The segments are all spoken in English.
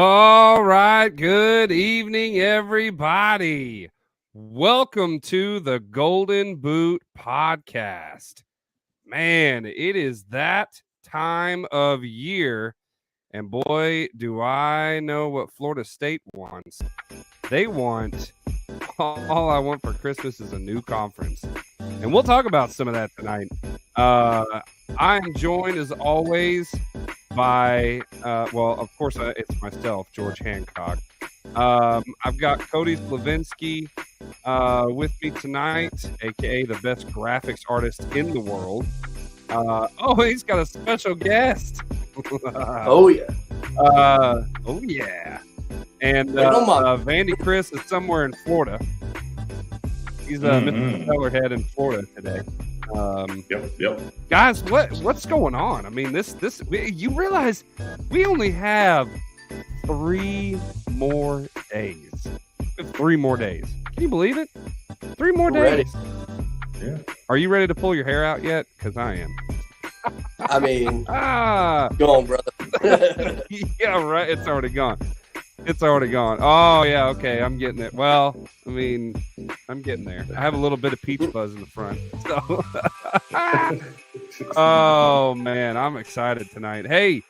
All right. Good evening, everybody. Welcome to the Golden Boot Podcast. Man, it is that time of year. And boy, do I know what Florida State wants. They want, all I want for Christmas is a new conference. And we'll talk about some of that tonight. I am joined, as always, by, of course, it's myself, George Hancock. I've got Cody Slavinsky with me tonight, a.k.a. the best graphics artist in the world. He's got a special guest. Oh, yeah. Oh, yeah. And Vandy Chris is somewhere in Florida. He's Mr. Fellerhead in Florida today. Yep. Guys, what's going on? I mean, you realize we only have 3 more days. 3 more days. Can you believe it? 3 more days. Yeah. Are you ready to pull your hair out yet? Because I am. I mean, go on, brother. Yeah, right. It's already gone. Oh, yeah, okay. I'm getting it. Well, I mean, I'm getting there. I have a little bit of peach fuzz in the front. So. Oh, man, I'm excited tonight. Hey,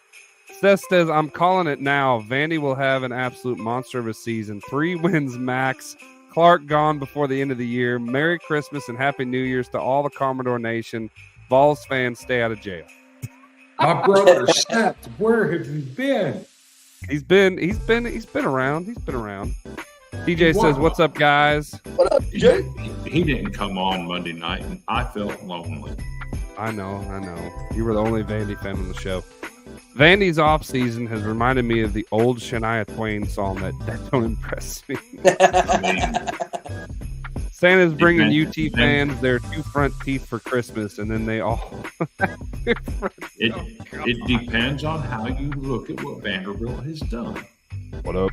Seth says, I'm calling it now. Vandy will have an absolute monster of a season. 3 wins max. Clark gone before the end of the year. Merry Christmas and Happy New Year's to all the Commodore Nation. Vols fans, stay out of jail. My brother, Seth, where have you been? He's been around. DJ says, "What's up, guys?" What up, DJ? He didn't come on Monday night, and I felt lonely. I know. You were the only Vandy fan on the show. Vandy's off season has reminded me of the old Shania Twain song that don't impress me. I mean, Santa's bringing UT fans their 2 front teeth for Christmas, and then they all. It depends on how you look at what Vanderbilt has done. What up?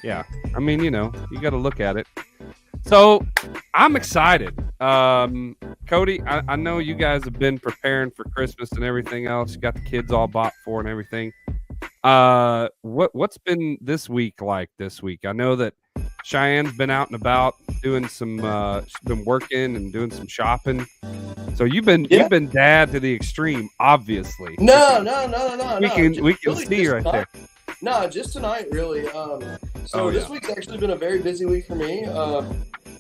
Yeah, I mean, you got to look at it. So I'm excited. Cody, I know you guys have been preparing for Christmas and everything else. You got the kids all bought for and everything. What's been this week like this week? I know that Cheyenne's been out and about doing some, she's been working and doing some shopping. So you've been dad to the extreme, obviously. No. We can see right there. No, just tonight, really. This week's actually been a very busy week for me.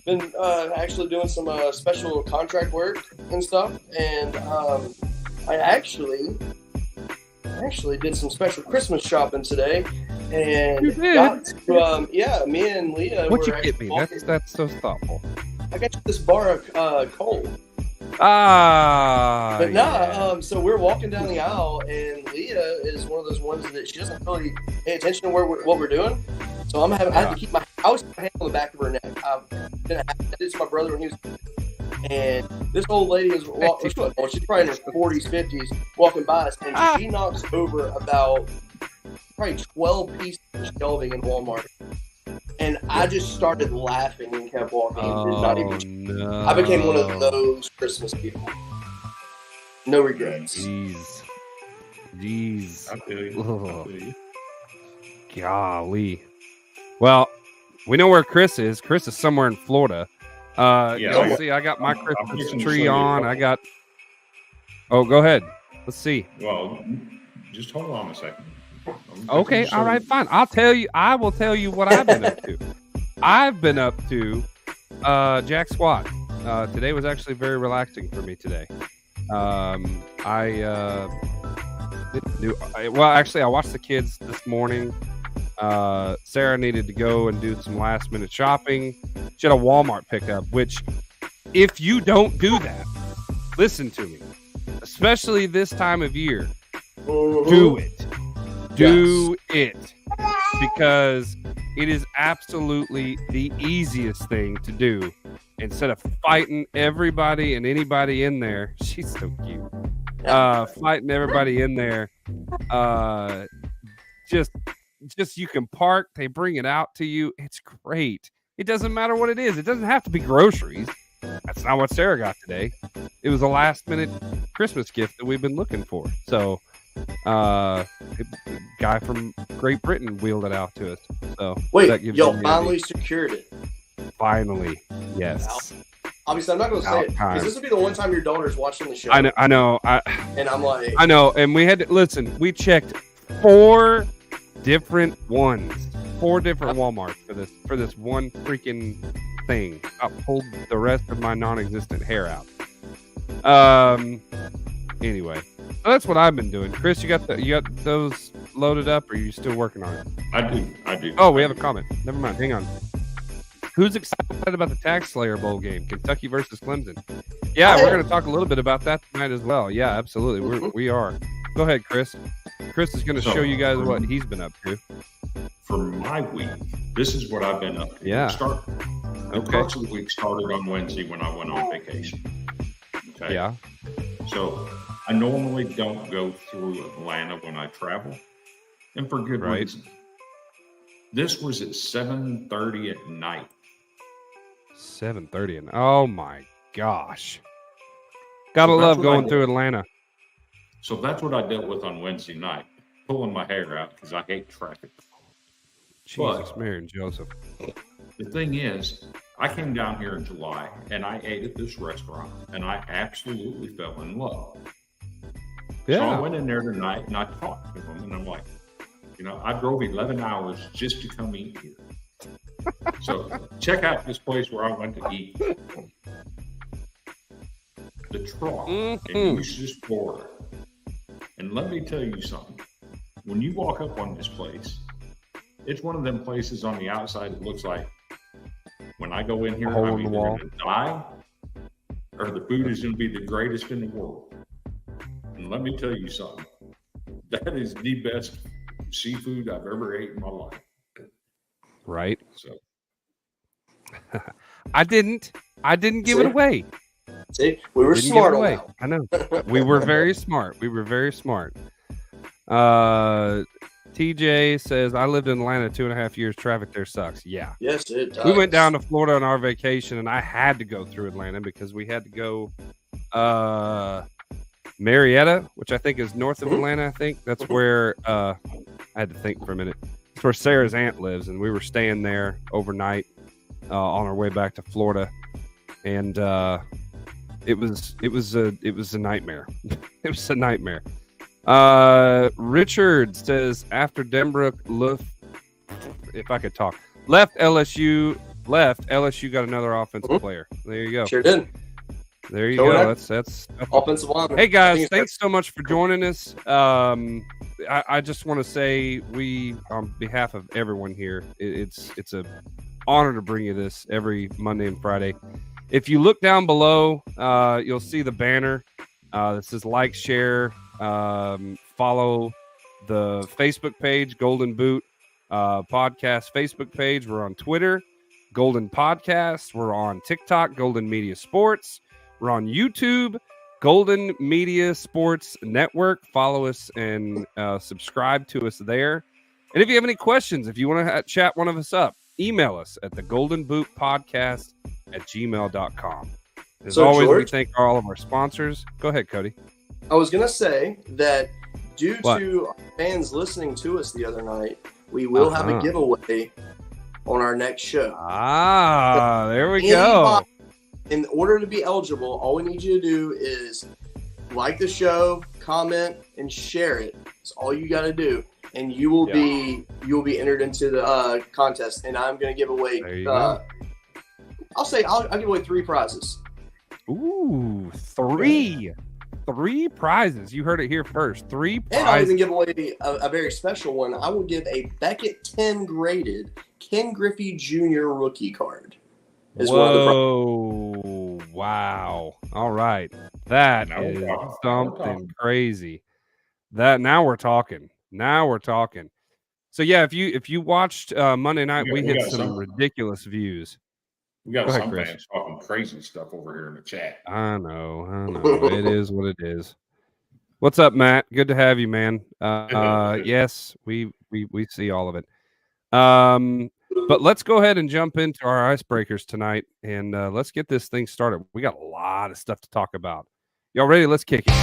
Been actually doing some special contract work and stuff, and I actually did some special Christmas shopping today, and me and Leah. What'd you get me? That's so thoughtful. I got you this bar of coal. So we're walking down the aisle, and Leah is one of those ones that she doesn't really pay attention to what we're doing. So I have to keep my hand on the back of her neck. I did to my brother when he was, and this old lady is walking. She's probably in her 40s, 50s, walking by us, and she knocks over about probably 12 pieces of shelving in Walmart. And I just started laughing and kept walking. I became one of those Christmas people. No regrets. Jeez. I feel you. Golly. Well, we know where Chris is. Chris is somewhere in Florida. Let's see. I got my Christmas tree on. Go ahead. Let's see. Well, just hold on a second. Okay, all right, fine. I will tell you what I've been up to. I've been up to jack squat. Today was actually very relaxing for me today. I watched the kids this morning. Sarah needed to go and do some last minute shopping. She had a Walmart pickup, which if you don't do that, listen to me, especially this time of year, do it. Do it, because it is absolutely the easiest thing to do. Instead of fighting everybody and anybody in there, she's so cute. Fighting everybody in there, just you can park. They bring it out to you. It's great. It doesn't matter what it is. It doesn't have to be groceries. That's not what Sarah got today. It was a last minute Christmas gift that we've been looking for. So Guy from Great Britain wheeled it out to us. So wait, y'all finally secured it. Finally, yes. Obviously, I'm not going to say it because this will be the one time your daughter's watching the show. I know. And I'm like, I know. And we had to listen. We checked 4 different ones, 4 different Walmarts for this one freaking thing. I pulled the rest of my non-existent hair out. Anyway, so that's what I've been doing. Chris, you got those loaded up, or are you still working on it? I do. Oh, we have a comment. Never mind. Hang on. Who's excited about the Tag Slayer Bowl game, Kentucky versus Clemson? Yeah, we're going to talk a little bit about that tonight as well. Yeah, absolutely. We are. Go ahead, Chris. Chris is going to show you guys what he's been up to. For my week, this is what I've been up to. Yeah. The crux of the week started on Wednesday when I went on vacation. Okay. Yeah. So I normally don't go through Atlanta when I travel, and for good reason. This was at 7:30 at night. 7:30, and oh my gosh, gotta love going through Atlanta. So that's what I dealt with on Wednesday night, pulling my hair out because I hate traffic. Jesus, Mary and Joseph. The thing is, I came down here in July and I ate at this restaurant and I absolutely fell in love. Yeah. So I went in there tonight and I talked to them and I'm like, I drove 11 hours just to come eat here. So check out this place where I went to eat. The Trough in Eustis, Florida. And let me tell you something. When you walk up on this place, it's one of them places on the outside that looks like when I go in here, I'm either going to die or the food is going to be the greatest in the world. And let me tell you something. That is the best seafood I've ever ate in my life. Right. So I didn't give it away. See, we were smart on that. I know. We were very smart. TJ says, I lived in Atlanta 2.5 years. Traffic there sucks. Yeah. Yes, it does. We went down to Florida on our vacation, and I had to go through Atlanta because we had to go Marietta, which I think is north of Atlanta. I think that's where I had to think for a minute. It's where Sarah's aunt lives, and we were staying there overnight on our way back to Florida, and it was a nightmare. It was a nightmare. Richard says after Denbrook left LSU got another offensive player. There you go. Sure did. There you go. That's offensive line. Hey guys, thanks so much for joining us. I just want to say we, on behalf of everyone here, it's a honor to bring you this every Monday and Friday. If you look down below, you'll see the banner that says like, share, follow the Facebook page, Golden Boot Podcast Facebook page. We're on Twitter, Golden Podcast. We're on TikTok, Golden Media Sports. We're on YouTube, Golden Media Sports Network. Follow us and subscribe to us there. And if you have any questions, if you want to chat one of us up, email us at thegoldenbootpodcast@gmail.com. As always, George, we thank all of our sponsors. Go ahead, Cody. I was going to say that due to our fans listening to us the other night, we will have a giveaway on our next show. There we go. In order to be eligible, all we need you to do is like the show, comment, and share it. That's all you got to do, and you will be entered into the contest. And I'm going to give away. I'll give away 3 prizes. Ooh, 3 prizes. You heard it here first. 3 prizes. And I'll even give away a very special one. I will give a Beckett 10 graded Ken Griffey Jr. rookie card. Whoa! Wow! All right, that is something crazy. Now we're talking. So yeah, if you watched Monday night, we hit some ridiculous views. We got some fans talking crazy stuff over here in the chat. I know. It is what it is. What's up, Matt? Good to have you, man. Yes, we see all of it. But let's go ahead and jump into our icebreakers tonight, and let's get this thing started. We got a lot of stuff to talk about. Y'all ready? Let's kick it.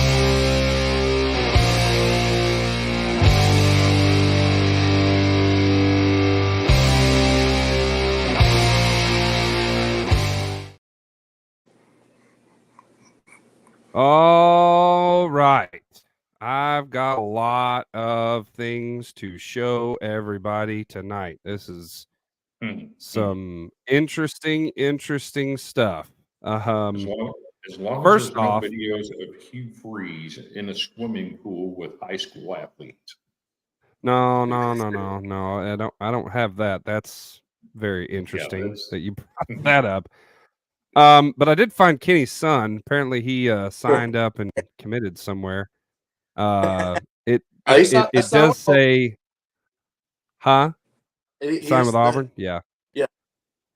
All right. I've got a lot of things to show everybody tonight. This is some interesting stuff. As long as First there's no off, videos of Hugh Freeze in a swimming pool with high school athletes. no. I don't have that. That's very interesting that you brought that up. But I did find Kenny's son. Apparently, he signed up and committed somewhere. It does say, huh? Signed with Auburn. Yeah.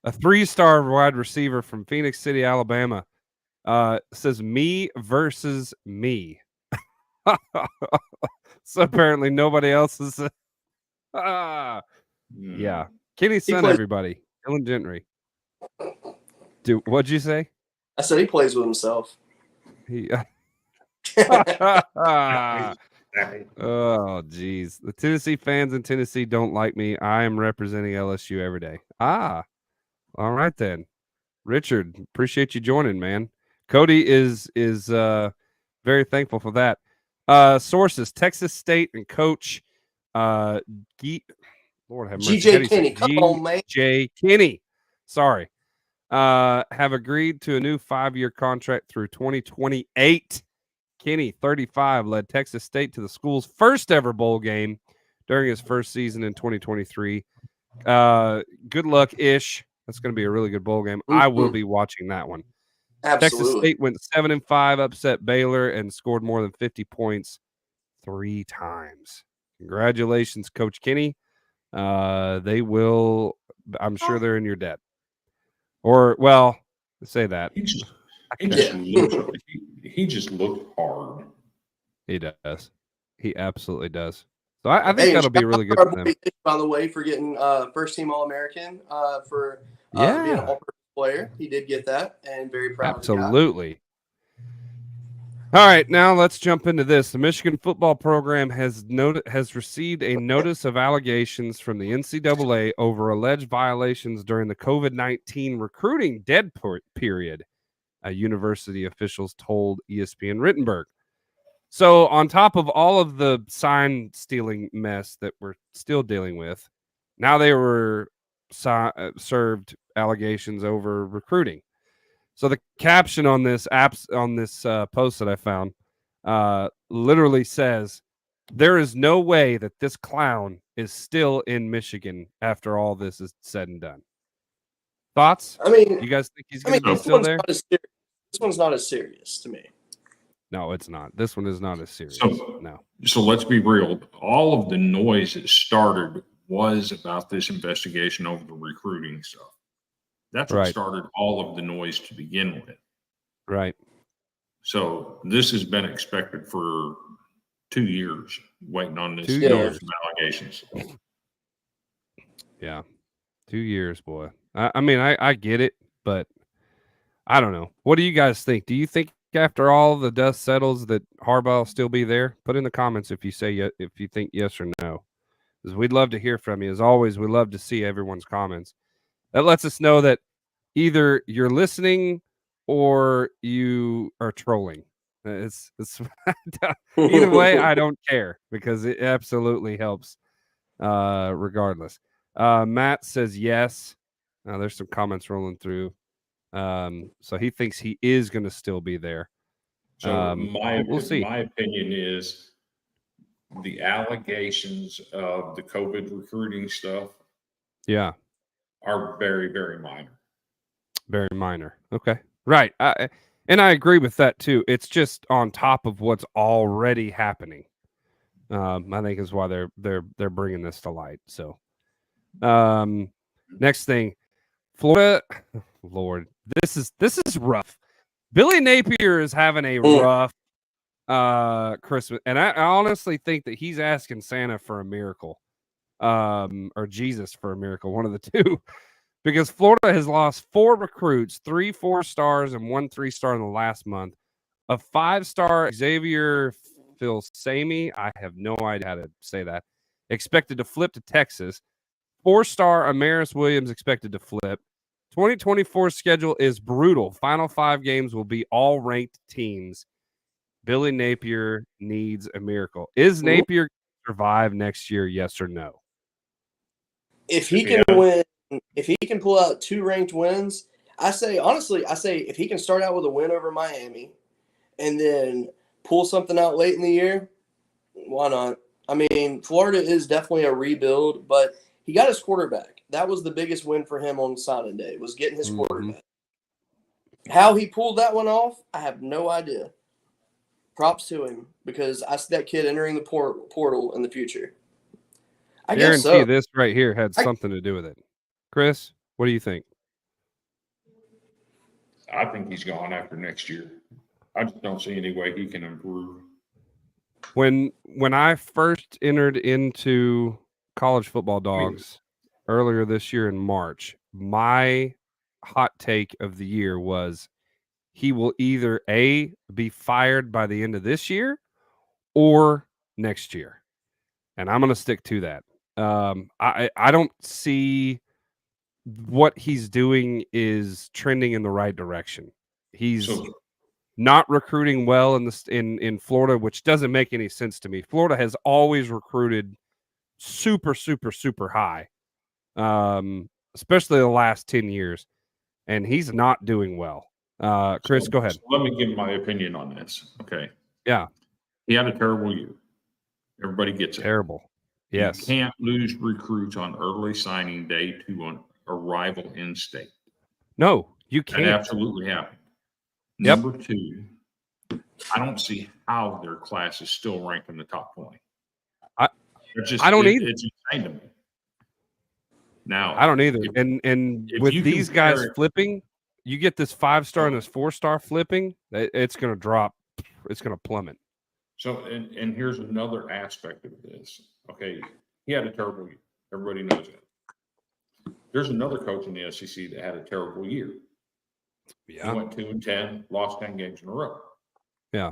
A 3-star wide receiver from Phoenix City, Alabama. Says me versus me. So apparently nobody else is. Yeah. Kenny's son, everybody. Dylan Gentry. What'd you say? I said he plays with himself. Oh, geez. The Tennessee fans in Tennessee don't like me. I am representing LSU every day. All right then. Richard, appreciate you joining, man. Cody is very thankful for that. Sources: Texas State and coach Lord have mercy. GJ Kenny. Come on, man. GJ Kenny. Sorry. Have agreed to a new 5-year contract through 2028. Kenny, 35, led Texas State to the school's first ever bowl game during his first season in 2023. Good luck, Ish. That's going to be a really good bowl game. I will be watching that one. Absolutely. Texas State went 7-5, upset Baylor, and scored more than 50 points 3 times. Congratulations, Coach Kenny. They will. I'm sure they're in your debt. Or, well, say that. He just looked hard. He does. He absolutely does. So I think that'll be really good for them. By the way, for getting first team All-American for being an all-purpose player. He did get that, and very proud Absolutely. All right, now let's jump into this. The Michigan football program has received a notice of allegations from the NCAA over alleged violations during the COVID-19 recruiting dead period, university officials told ESPN Rittenberg. So on top of all of the sign stealing mess that we're still dealing with, now they were served allegations over recruiting. So the caption on this post that I found literally says, "There is no way that this clown is still in Michigan after all this is said and done." Thoughts? I mean, you guys think he's going to be still there? This one's not as serious to me. No, it's not. This one is not as serious. So let's be real. All of the noise that started was about this investigation over the recruiting stuff. That's what started all of the noise to begin with. Right. So this has been expected for 2 years, waiting on this notice of allegations. Yeah. 2 years, boy. I mean, I get it, but I don't know. What do you guys think? Do you think after all the dust settles that Harbaugh will still be there? Put in the comments if you think yes or no. Because we'd love to hear from you. As always, we love to see everyone's comments. That lets us know that either you're listening or you are trolling. It's either way, I don't care because it absolutely helps regardless. Matt says yes. There's some comments rolling through. So he thinks he is going to still be there. So we'll see. My opinion is the allegations of the COVID recruiting stuff are very, very minor. Very minor. Okay. Right. And I agree with that too. It's just on top of what's already happening. I think is why they're bringing this to light. So, next thing, Florida. Lord, this is rough. Billy Napier is having a rough Christmas, and I honestly think that he's asking Santa for a miracle, or Jesus for a miracle, one of the two. Because Florida has lost 4 recruits, 3 4-stars and 1 3-star in the last month. A 5-star Xavier Filsaime, I have no idea how to say that, expected to flip to Texas. 4-star Amaris Williams expected to flip. 2024 schedule is brutal. Final 5 games will be all ranked teams. Billy Napier needs a miracle. Is Napier going to survive next year? Yes or no? If he can win, if he can pull out 2 ranked wins, I say if he can start out with a win over Miami and then pull something out late in the year, why not? I mean, Florida is definitely a rebuild, but he got his quarterback. That was the biggest win for him on signing day, was getting his quarterback. How he pulled that one off, I have no idea. Props to him, because I see that kid entering the portal in the future. I guarantee this right here had something to do with it. Chris, what do you think? I think he's gone after next year. I just don't see any way he can improve. When I first entered into college football dogs earlier this year in March, my hot take of the year was he will either A, be fired by the end of this year or next year. And I'm going to stick to that. I don't see what he's doing is trending in the right direction. He's not recruiting well in Florida, which doesn't make any sense to me. Florida has always recruited super, super, super high, especially the last 10 years, and he's not doing well. Chris, go ahead. So let me give my opinion on this. Okay. Yeah. He had a terrible year. Everybody gets it. Terrible. Yes. You can't lose recruits on early signing day to a rival in-state. No, you can't. That absolutely happened. Yep. Number 2, I don't see how their class is still ranked in the top 20. I don't either. It's insane to me. Now, I don't either. And with these guys flipping, you get this 5-star and this 4-star flipping, it's going to drop. It's going to plummet. So, and here's another aspect of this. Okay, he had a terrible year. Everybody knows it. There's another coach in the SEC that had a terrible year. Yeah. He went 2-10, lost 10 games in a row. Yeah.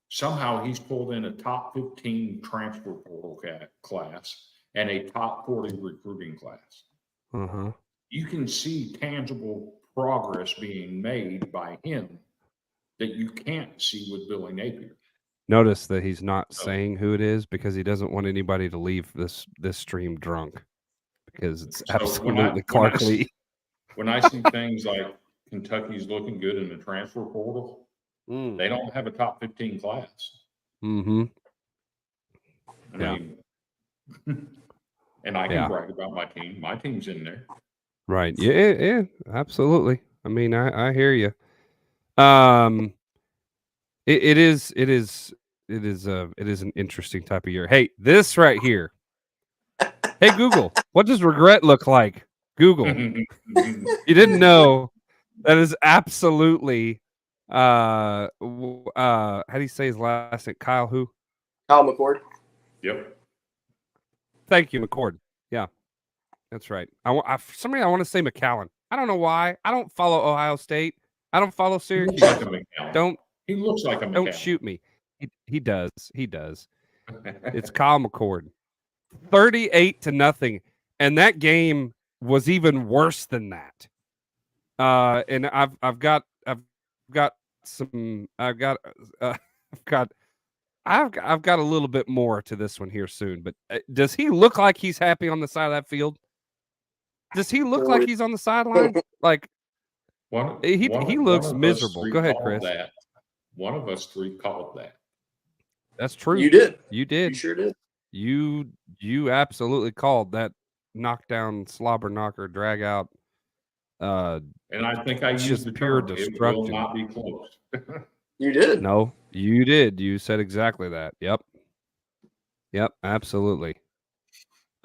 Somehow he's pulled in a top 15 transfer portal class and a top 40 recruiting class. Uh-huh. You can see tangible progress being made by him that you can't see with Billy Napier. Notice that he's not saying who it is because he doesn't want anybody to leave this stream drunk, because it's absolutely Clark Lee. When I see things like Kentucky's looking good in the transfer portal, they don't have a top 15 class. Mm-hmm. I mean, and I can brag about my team. My team's in there. Right. Yeah, absolutely. I mean, I hear you. It is an interesting type of year. Hey, this right here. Hey, Google, what does regret look like? Google. You didn't know that is absolutely how do you say his last name? Kyle who? Kyle McCord. Yep. Thank you, McCord. Yeah, that's right. For some reason I want to say McAllen. I don't know why. I don't follow Ohio State. I don't follow Syracuse. He looks like a McAllen. Don't shoot me. He does. He does. It's Kyle McCord. 38-0. And that game was even worse than that. And I've got a little bit more to this one here soon. But does he look like he's happy on the side of that field? Does he look like he's on the sideline? Like he looks miserable. Go ahead, Chris. One of us 3 called that. That's true. You did. You did. You sure did. You absolutely called that knockdown, slobber knocker, drag out. And I think I used the pure term, destruction. It will not be close. You did. No, you did. You said exactly that. Yep, absolutely.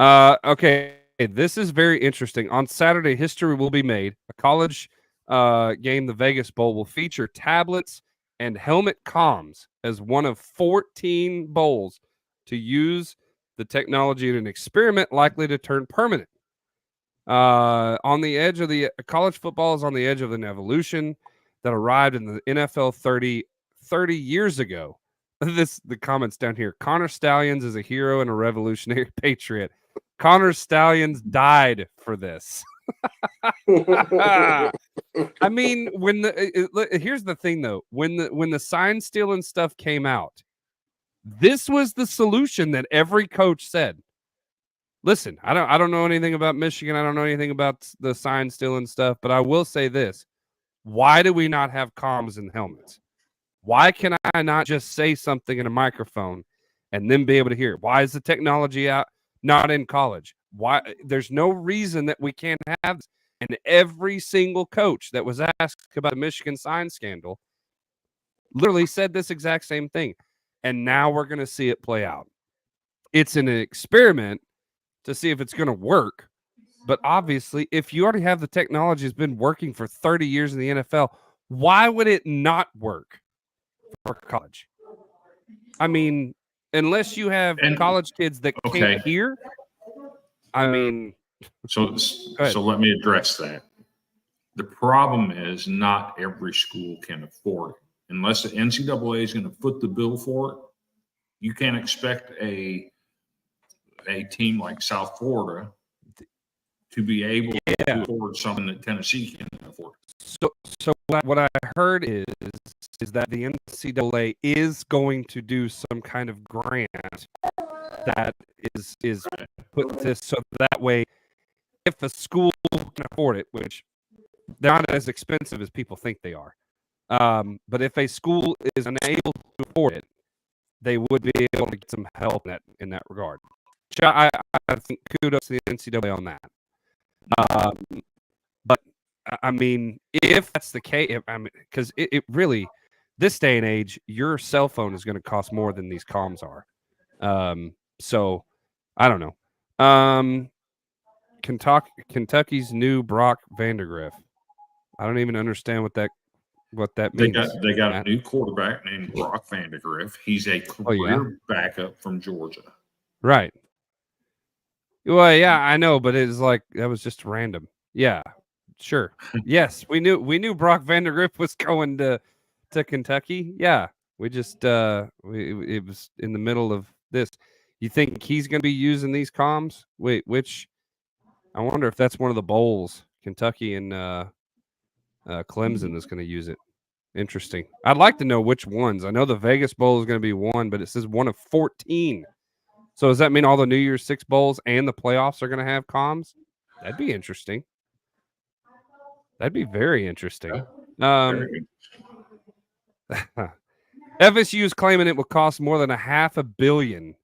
Okay, this is very interesting. On Saturday, history will be made. A college game, the Vegas Bowl, will feature tablets and helmet comms as one of 14 bowls to use the technology in an experiment likely to turn permanent. On the edge of the college football is on the edge of an evolution that arrived in the NFL 30 years ago. The comments down here. Connor Stallions is a hero and a revolutionary patriot. Connor Stallions died for this. I I mean, when here's the thing though, when the sign stealing stuff came out, this was the solution that every coach said. Listen, I don't know anything about Michigan. I don't know anything about the sign stealing stuff, but I will say this. Why do we not have comms in helmets? Why can I not just say something in a microphone and then be able to hear it? Why is the technology not in college? Why? There's no reason that we can't have this. And every single coach that was asked about the Michigan sign scandal literally said this exact same thing. And now we're going to see it play out. It's an experiment to see if it's going to work. But obviously, if you already have the technology that's been working for 30 years in the NFL, why would it not work for college? I mean, unless you have college kids that can't hear, I mean. So let me address that. The problem is not every school can afford it. Unless the NCAA is going to foot the bill for it, you can't expect a team like South Florida to be able to afford something that Tennessee can afford. So what I heard is that the NCAA is going to do some kind of grant that is put this so that way, if a school can afford it, which they're not as expensive as people think they are, but if a school is unable to afford it, they would be able to get some help in that regard. I think kudos to the NCAA on that. But I mean, if that's the case, because it really, this day and age, your cell phone is going to cost more than these comms are. So I don't know. Kentucky's new Brock Vandagriff. I don't even understand what that means. They got a new quarterback named Brock Vandagriff. He's a career backup from Georgia. Right. Well, yeah, I know, but it's like that was just random. Yeah, sure. Yes, we knew Brock Vandagriff was going to Kentucky. Yeah, we just it was in the middle of this. You think he's going to be using these comms? Wait, which? I wonder if that's one of the bowls. Kentucky and Clemson is going to use it. Interesting. I'd like to know which ones. I know the Vegas Bowl is going to be one, but it says one of 14. So does that mean all the New Year's Six bowls and the playoffs are going to have comms? That'd be interesting. That'd be very interesting. FSU is claiming it will cost more than $500 million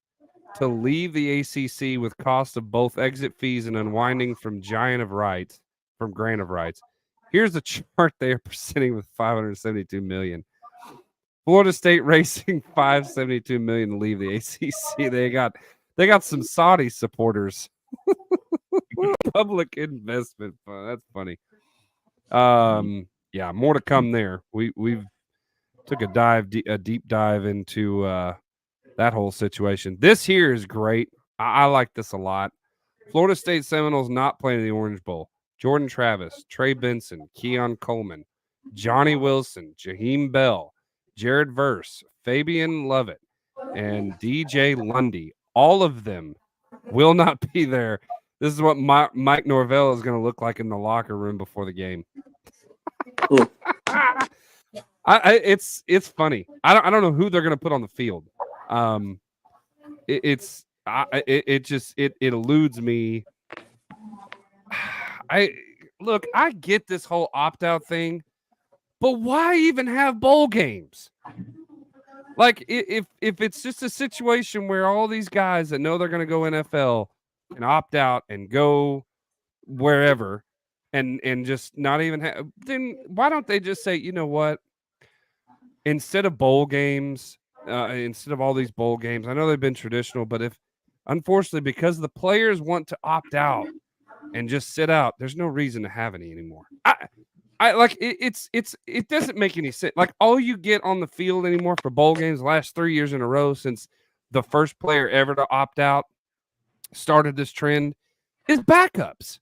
to leave the ACC with cost of both exit fees and unwinding from grant of rights. Here's the chart they are presenting with $572 million. Florida State racing $572 million to leave the ACC. They got some Saudi supporters. Public investment fund. That's funny. Yeah, more to come there. We've took a deep dive into that whole situation. This here is great. I like this a lot. Florida State Seminoles not playing in the Orange Bowl. Jordan Travis, Trey Benson, Keon Coleman, Johnny Wilson, Jaheim Bell, Jared Verse, Fabian Lovett, and DJ Lundy. All of them will not be there. This is what Mike Norvell is going to look like in the locker room before the game. It's funny. I don't know who they're going to put on the field. It eludes me. I get this whole opt-out thing, but why even have bowl games? Like if it's just a situation where all these guys that know they're going to go NFL can opt out and go wherever and just not even have, then why don't they just say, you know what? Instead of bowl games, instead of all these bowl games, I know they've been traditional, but if unfortunately, because the players want to opt out and just sit out, there's no reason to have any anymore. I like it doesn't make any sense. Like all you get on the field anymore for bowl games the last 3 years in a row since the first player ever to opt out started this trend is backups.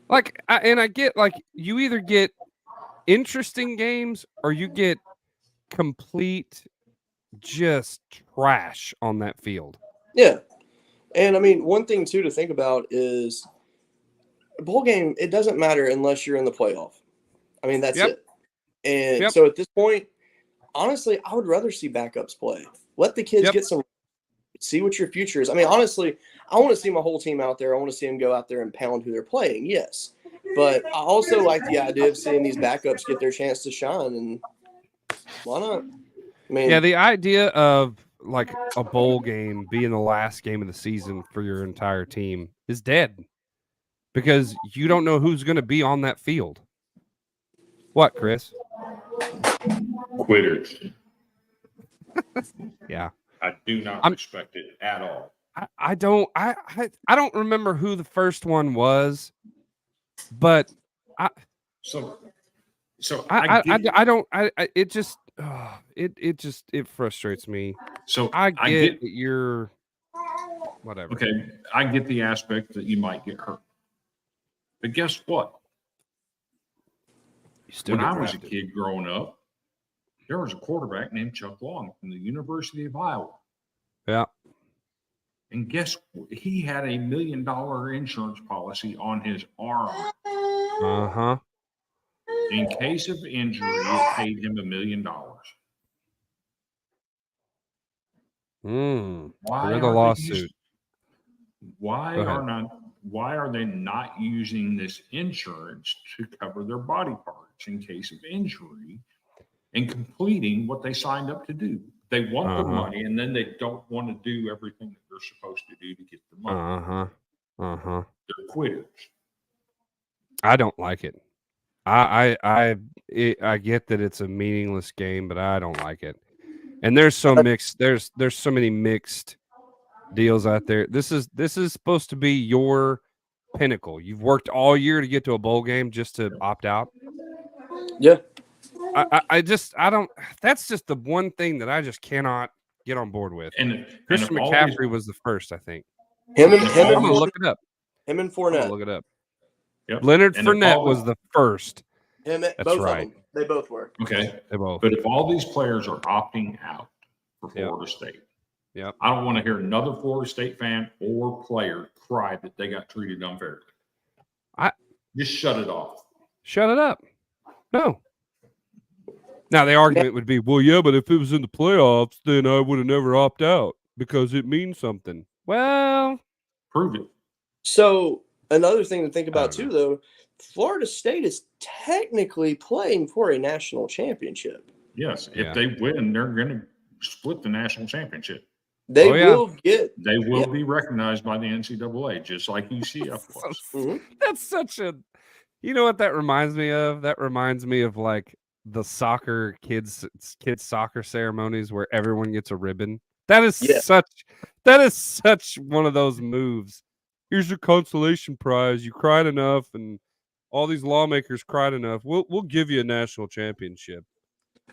Like, I get like you either get interesting games or you get complete just trash on that field. Yeah. And I mean, one thing too to think about is a bowl game, it doesn't matter unless you're in the playoff. I mean, that's Yep. it. And Yep. so at this point, honestly, I would rather see backups play. Let the kids Yep. get some. See what your future is. I mean, honestly, I want to see my whole team out there. I want to see them go out there and pound who they're playing. Yes, but I also like the idea of seeing these backups get their chance to shine. And why not? I mean, Yeah, the idea of like a bowl game being the last game of the season for your entire team is dead because you don't know who's going to be on that field. What, Chris? Quitters. Yeah. I do not respect it at all. I don't remember who the first one was, but it frustrates me. So I get that you're whatever. Okay, I get the aspect that you might get hurt, but guess what? When I was a kid growing up, there was a quarterback named Chuck Long from the University of Iowa. Yeah. And guess what? He had $1 million insurance policy on his arm. Uh-huh. In case of injury, it paid him $1 million. Why the lawsuit? Why are they not using this insurance to cover their body parts in case of injury and completing what they signed up to do? They want the money, and then they don't want to do everything that they're supposed to do to get the money. They're quitters. I don't like it. I get that it's a meaningless game, but I don't like it. And there's so mixed. There's so many mixed deals out there. This is supposed to be your pinnacle. You've worked all year to get to a bowl game just to opt out. Yeah. I don't. That's just the one thing that I just cannot get on board with. And Christian McCaffrey was the first, I think. I'm gonna look it up. Him and Fournette. Look it up. Yep. Leonard Fournette was the first. That's both right. Of them. They both were. Okay. They both. But if all these players are opting out for Florida State, I don't want to hear another Florida State fan or player cry that they got treated unfairly. Just shut it off. Shut it up. No. Now, the argument would be, well, yeah, but if it was in the playoffs, then I would have never opted out because it means something. Well, prove it. So another thing to think about, too, though, Florida State is technically playing for a national championship. Yes. If they win, they're going to split the national championship. They will be recognized by the NCAA, just like UCF was. That's such a – you know what that reminds me of? That reminds me of, like, the soccer kids soccer ceremonies where everyone gets a ribbon. That is such one of those moves. Here's your consolation prize. You cried enough, and all these lawmakers cried enough. We'll give you a national championship.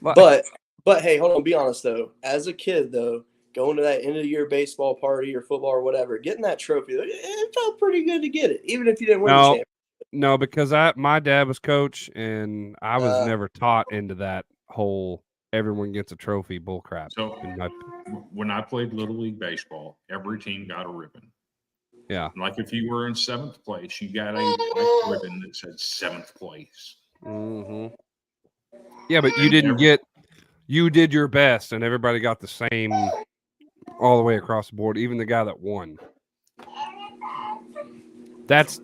But hey, hold on. Be honest though. As a kid though, going to that end of the year baseball party or football or whatever, getting that trophy, it felt pretty good to get it, even if you didn't win the championship. No, because my dad was coach, and I was never taught into that whole everyone gets a trophy bullcrap. So when I played Little League Baseball, every team got a ribbon. Yeah. Like if you were in 7th place, you got a ribbon that said 7th place. Mm-hmm. Yeah, but you did your best, and everybody got the same all the way across the board, even the guy that won. That's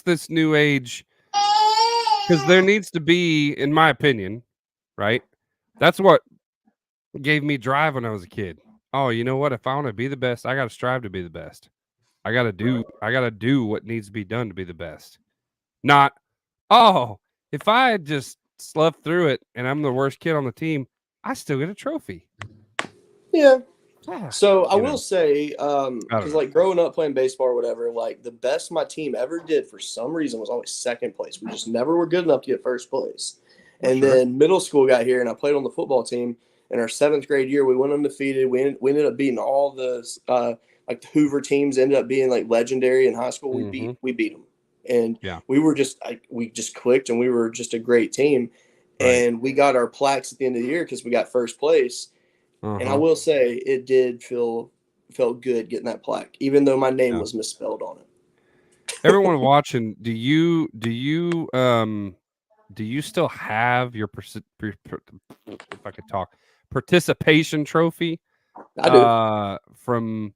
this new age, because there needs to be, in my opinion, right? That's what gave me drive when I was a kid. Oh, you know what? If I want to be the best, I got to strive to be the best. I got to do what needs to be done to be the best. Not, if I had just sloughed through it and I'm the worst kid on the team, I still get a trophy. Yeah. So I will say, because like growing up playing baseball or whatever, like the best my team ever did for some reason was always 2nd place. We just never were good enough to get 1st place. And then middle school got here, and I played on the football team. In our 7th grade year, we went undefeated. We ended up beating all the like the Hoover teams. Ended up being like legendary in high school. We beat them, and we were just we just clicked, and we were just a great team. Right. And we got our plaques at the end of the year because we got 1st place. And I will say it did felt good getting that plaque, even though my name was misspelled on it. Everyone watching, do you do you still have your if I could talk participation trophy? I do. From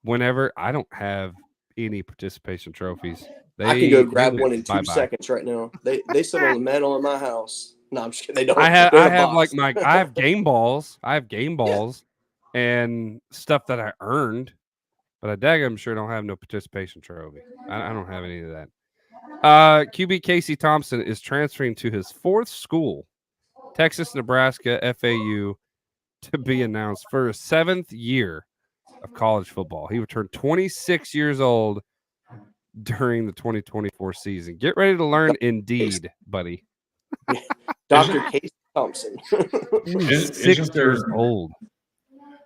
whenever. I don't have any participation trophies. I can go They grab went one in 2 bye-bye. seconds right now. They sit on the mantle in my house. No, I'm just kidding. They don't. They're I in a have like box. I have game balls. I have game Yeah. balls and stuff that I earned, but I daggum sure don't have no participation trophy. I don't have any of that. QB Casey Thompson is transferring to his 4th school, Texas Nebraska FAU, to be announced for his 7th year of college football. He would turn 26 years old during the 2024 season. Get ready to learn Indeed, buddy. Dr. Casey Thompson. He's Isn't 6 years there- old.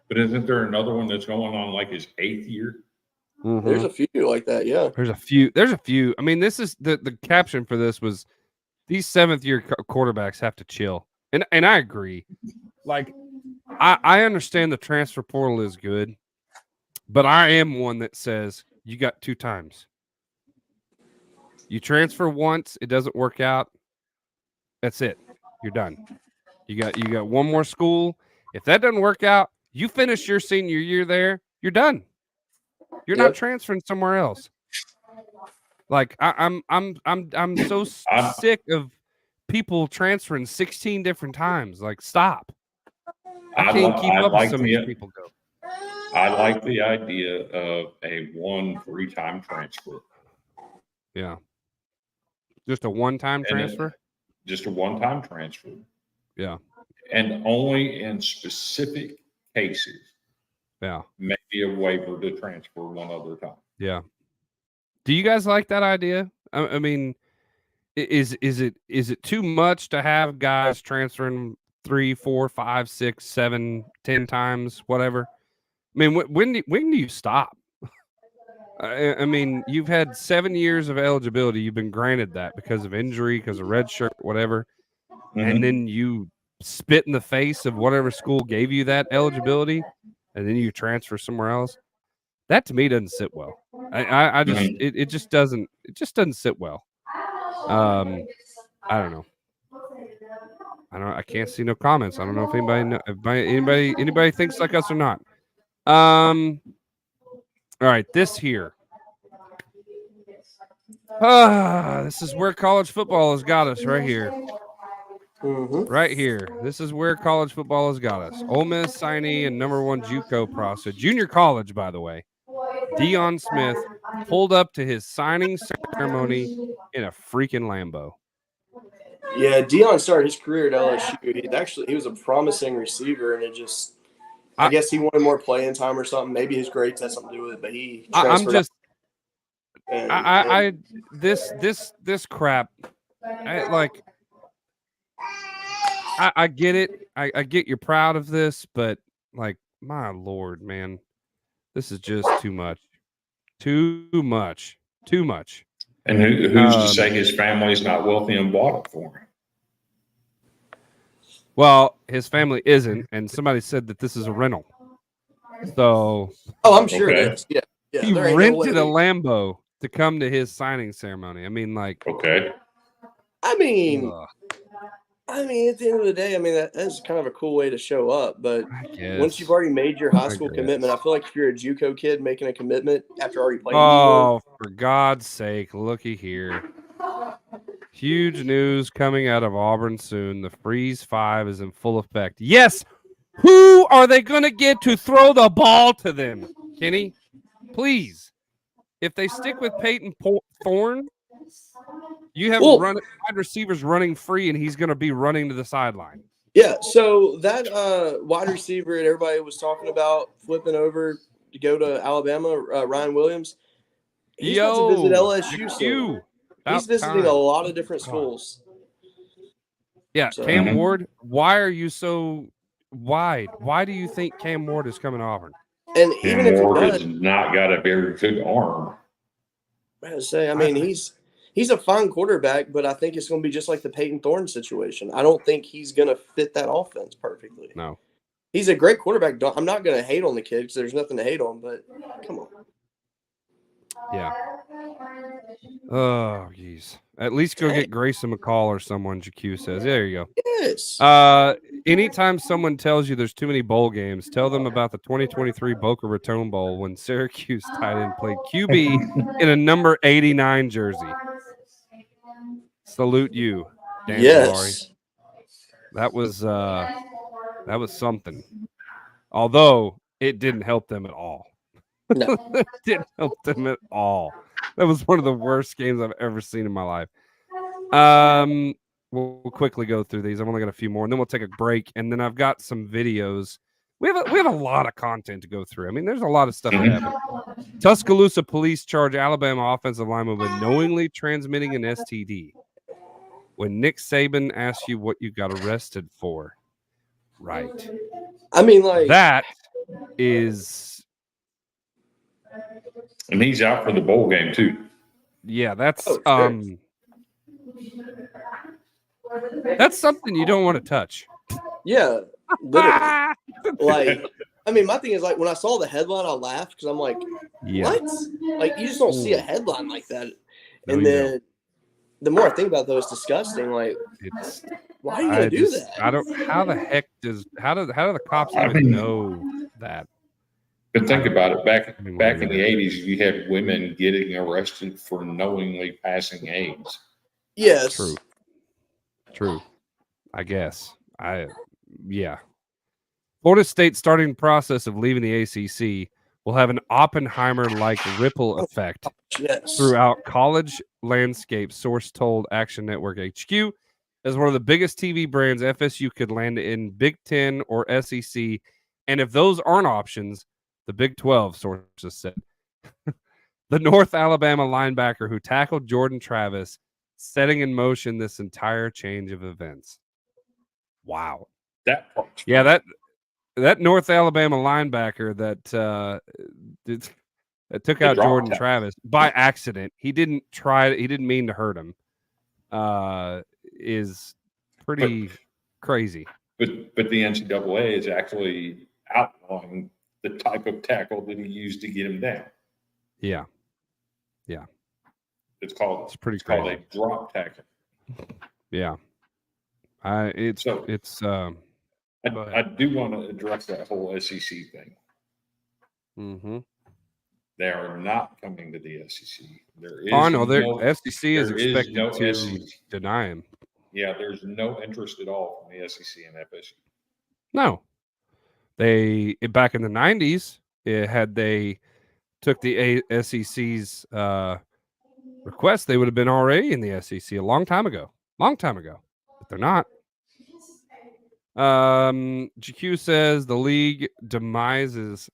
But isn't there another one that's going on like his 8th year? Mhm. There's a few like that, yeah. There's a few. I mean, this is the caption for this was these 7th year quarterbacks have to chill. And I agree. Like I understand the transfer portal is good, but I am one that says you got 2 times. You transfer once, it doesn't work out. That's it. You're done. You got one more school. If that doesn't work out, you finish your senior year there, you're done. You're not transferring somewhere else. Like I'm so sick of people transferring 16 different times. Like, stop. I can't keep up with some of these people go. I like the idea of a 1 3-time transfer. Yeah. Just a one-time transfer? Just a one-time transfer. Yeah. And only in specific cases. Yeah. Maybe a waiver to transfer one other time. Yeah. Do you guys like that idea? I mean, is it too much to have guys transferring 3, 4, 5, 6, 7, 10 times, whatever? I mean, when do you stop? I mean, you've had 7 years of eligibility. You've been granted that because of injury, because of red shirt, whatever. Mm-hmm. And then you spit in the face of whatever school gave you that eligibility, and then you transfer somewhere else. That to me doesn't sit well. I just it just doesn't sit well. I don't know. I can't see no comments. I don't know if anybody thinks like us or not. All right, this here. This is where college football has got us right here. Mm-hmm. Right here. This is where college football has got us. Ole Miss signee and #1 JUCO prospect, junior college, by the way. Deion Smith pulled up to his signing ceremony in a freaking Lambo. Yeah, Deion started his career at LSU. He was a promising receiver, and I guess he wanted more playing time or something. Maybe his grades had something to do with it, but he transferred. This crap. I get it. I get you're proud of this, but like, my Lord, man, this is just too much. Too much. And who's to say his family's not wealthy and bought it for him? Well, his family isn't, and somebody said that this is a rental. So, I'm sure it is. Yeah. He rented a Lambo to come to his signing ceremony. I mean, like, okay. I mean, at the end of the day, that's kind of a cool way to show up. But once you've already made your high school commitment, I feel like if you're a JUCO kid making a commitment after already playing. Oh, for God's sake, looky here. Huge news coming out of Auburn soon. The Freeze 5 is in full effect. Yes! Who are they going to get to throw the ball to them? Kenny, please. If they stick with Peyton Thorne, you have wide receivers running free, and he's going to be running to the sideline. Yeah, so that wide receiver that everybody was talking about flipping over to go to Alabama, Ryan Williams, he's about to visit LSU soon. He's visiting a lot of different schools. Yeah, so. Cam Ward, why are you so wide? Why do you think Cam Ward is coming to Auburn? And even if Ward has not got a very good arm. I say, he's a fine quarterback, but I think it's going to be just like the Peyton Thorne situation. I don't think he's going to fit that offense perfectly. No. He's a great quarterback. I'm not going to hate on the kid because there's nothing to hate on, but come on. Yeah. Oh, geez. At least go get Grayson McCall or someone, JQ says. There you go. Yes. Anytime someone tells you there's too many bowl games, tell them about the 2023 Boca Raton Bowl when Syracuse tight end played QB in a number 89 jersey. Salute you, Dan Solari. Yes. That was something. Although it didn't help them at all. No. It didn't help them at all. That was one of the worst games I've ever seen in my life. We'll quickly go through these. I've only got a few more, and then we'll take a break. And then I've got some videos. We have a lot of content to go through. I mean, there's a lot of stuff that happened. Tuscaloosa police charge Alabama offensive lineman with knowingly transmitting an STD. When Nick Saban asks you what you got arrested for, right? I mean, like that is, and he's out for the bowl game too. Yeah, that's that's something you don't want to touch. Yeah, literally. Like, I mean, my thing is like when I saw the headline, I laughed because I'm like, what? Like, you just don't see a headline like that. No, and then the more I think about it, though, it's disgusting. Like, why are you gonna do that? I don't. How the heck how do the cops even know that? But think about it. Back in the 80s, you had women getting arrested for knowingly passing AIDS. Yes. True. I guess. Florida State starting the process of leaving the ACC will have an Oppenheimer-like ripple effect throughout college landscape, source told Action Network HQ. As one of the biggest TV brands, FSU could land in Big Ten or SEC. And if those aren't options, the Big 12, sources said. The North Alabama linebacker who tackled Jordan Travis, setting in motion this entire change of events. Wow. That that North Alabama linebacker that took out Jordan Travis by accident. He didn't mean to hurt him. Is pretty crazy. But the NCAA is actually outlawing the type of tackle that he used to get him down. Yeah. It's called a drop tackle. Yeah. I do want to address that whole SEC thing. Mm-hmm. They are not coming to the SEC. SEC is expected to deny him. Yeah, there's no interest at all from the SEC and FSU. No. They back in the 90s, had they took the SEC's request, they would have been already in the SEC a long time ago. But they're not. GQ says the league demises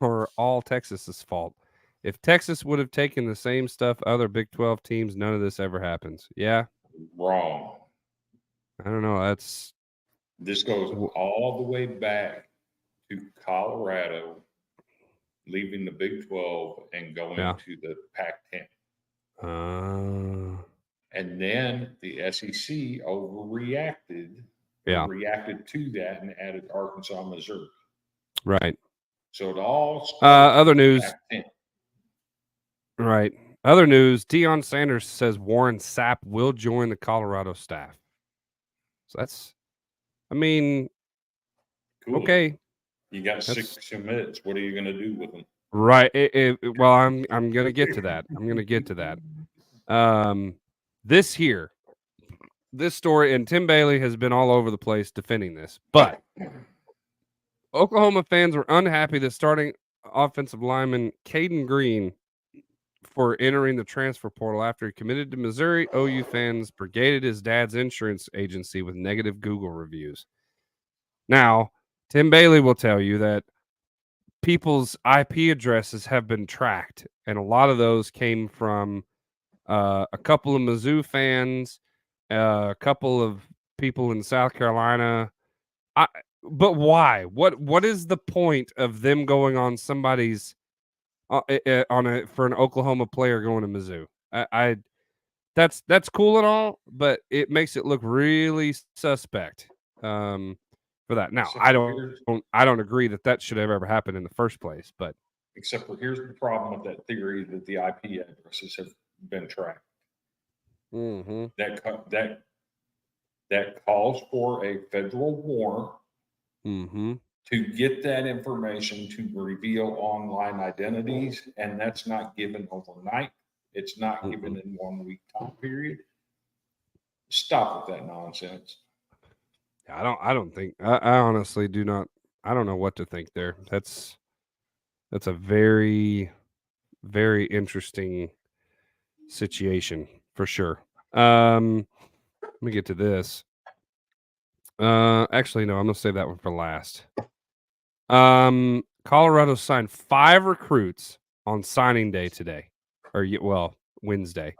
are all Texas's fault. If Texas would have taken the same stuff other Big 12 teams, none of this ever happens. Yeah. Wrong. I don't know. This goes all the way back to Colorado, leaving the Big 12 and going to the Pac-10. And then the SEC overreacted. Reacted to that and added Arkansas, Missouri. Right. So it all other news. Right. Other news. Deion Sanders says Warren Sapp will join the Colorado staff. So that's, cool. Okay. You got 60 minutes. What are you going to do with them? Right. Well, I'm going to get to that. This story, and Tim Bailey has been all over the place defending this, but Oklahoma fans were unhappy that starting offensive lineman Caden Green for entering the transfer portal after he committed to Missouri. OU fans brigaded his dad's insurance agency with negative Google reviews. Now, Tim Bailey will tell you that people's IP addresses have been tracked, and a lot of those came from a couple of Mizzou fans, a couple of people in South Carolina. But why? What is the point of them going on somebody's for an Oklahoma player going to Mizzou? That's cool and all, but it makes it look really suspect for that. Now, I don't agree that should have ever happened in the first place, but except for here's the problem with that theory that the IP addresses have been tracked. Mm-hmm. that calls for a federal warrant Mm-hmm. to get that information to reveal online identities, and that's not given overnight. It's not given in 1 week time period. Stop with that nonsense. I don't think I honestly do not. I don't know what to think there. That's a very, very interesting situation for sure. Let me get to this. Actually, no, I'm gonna save that one for last. Colorado signed 5 recruits on signing day today, Wednesday,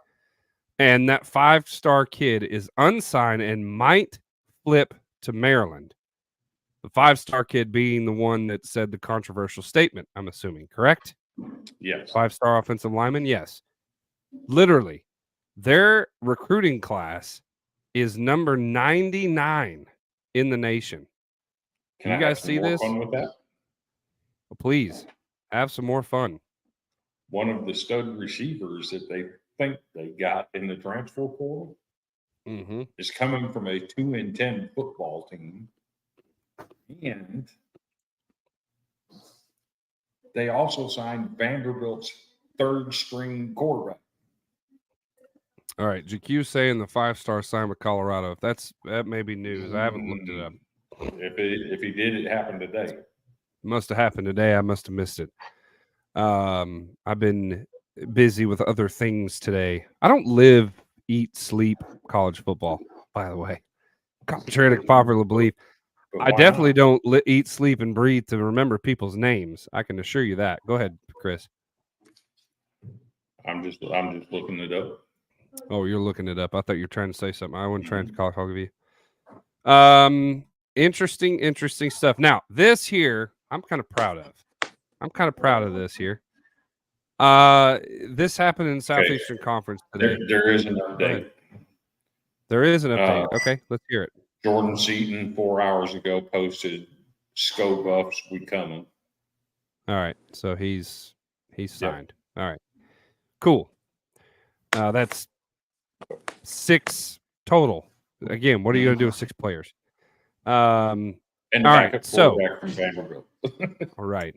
and that 5-star kid is unsigned and might flip to Maryland. The 5-star kid being the one that said the controversial statement, I'm assuming, correct? Yes. 5-star offensive lineman, yes. Literally, their recruiting class is number 99 in the nation. Can you I guys have some see more this? fun with that? Well, please have some more fun. One of the stud receivers that they think they got in the transfer portal is coming from a 2-10 football team, and they also signed Vanderbilt's 3rd-string quarterback. All right, GQ saying the 5-star signed with Colorado. If that may be news. I haven't looked it up. If he did, it happened today. It must have happened today. I must have missed it. I've been busy with other things today. I don't live, eat, sleep college football, by the way. Contrary to popular belief, I definitely don't eat, sleep, and breathe to remember people's names. I can assure you that. Go ahead, Chris. I'm just looking it up. Oh, you're looking it up. I thought you were trying to say something. I wasn't trying to call you. Interesting stuff. Now, this here, I'm kind of proud of. I'm kind of proud of this here. This happened in Southeastern Conference today. There is an update. There is an update. Okay, let's hear it. Jordan Seaton 4 hours ago posted "Sco Buffs, we coming." All right, so he's signed. Yep. All right, cool. That's 6 total. Again, what are you going to do with 6 players? And all right, so from Vanderbilt. all right.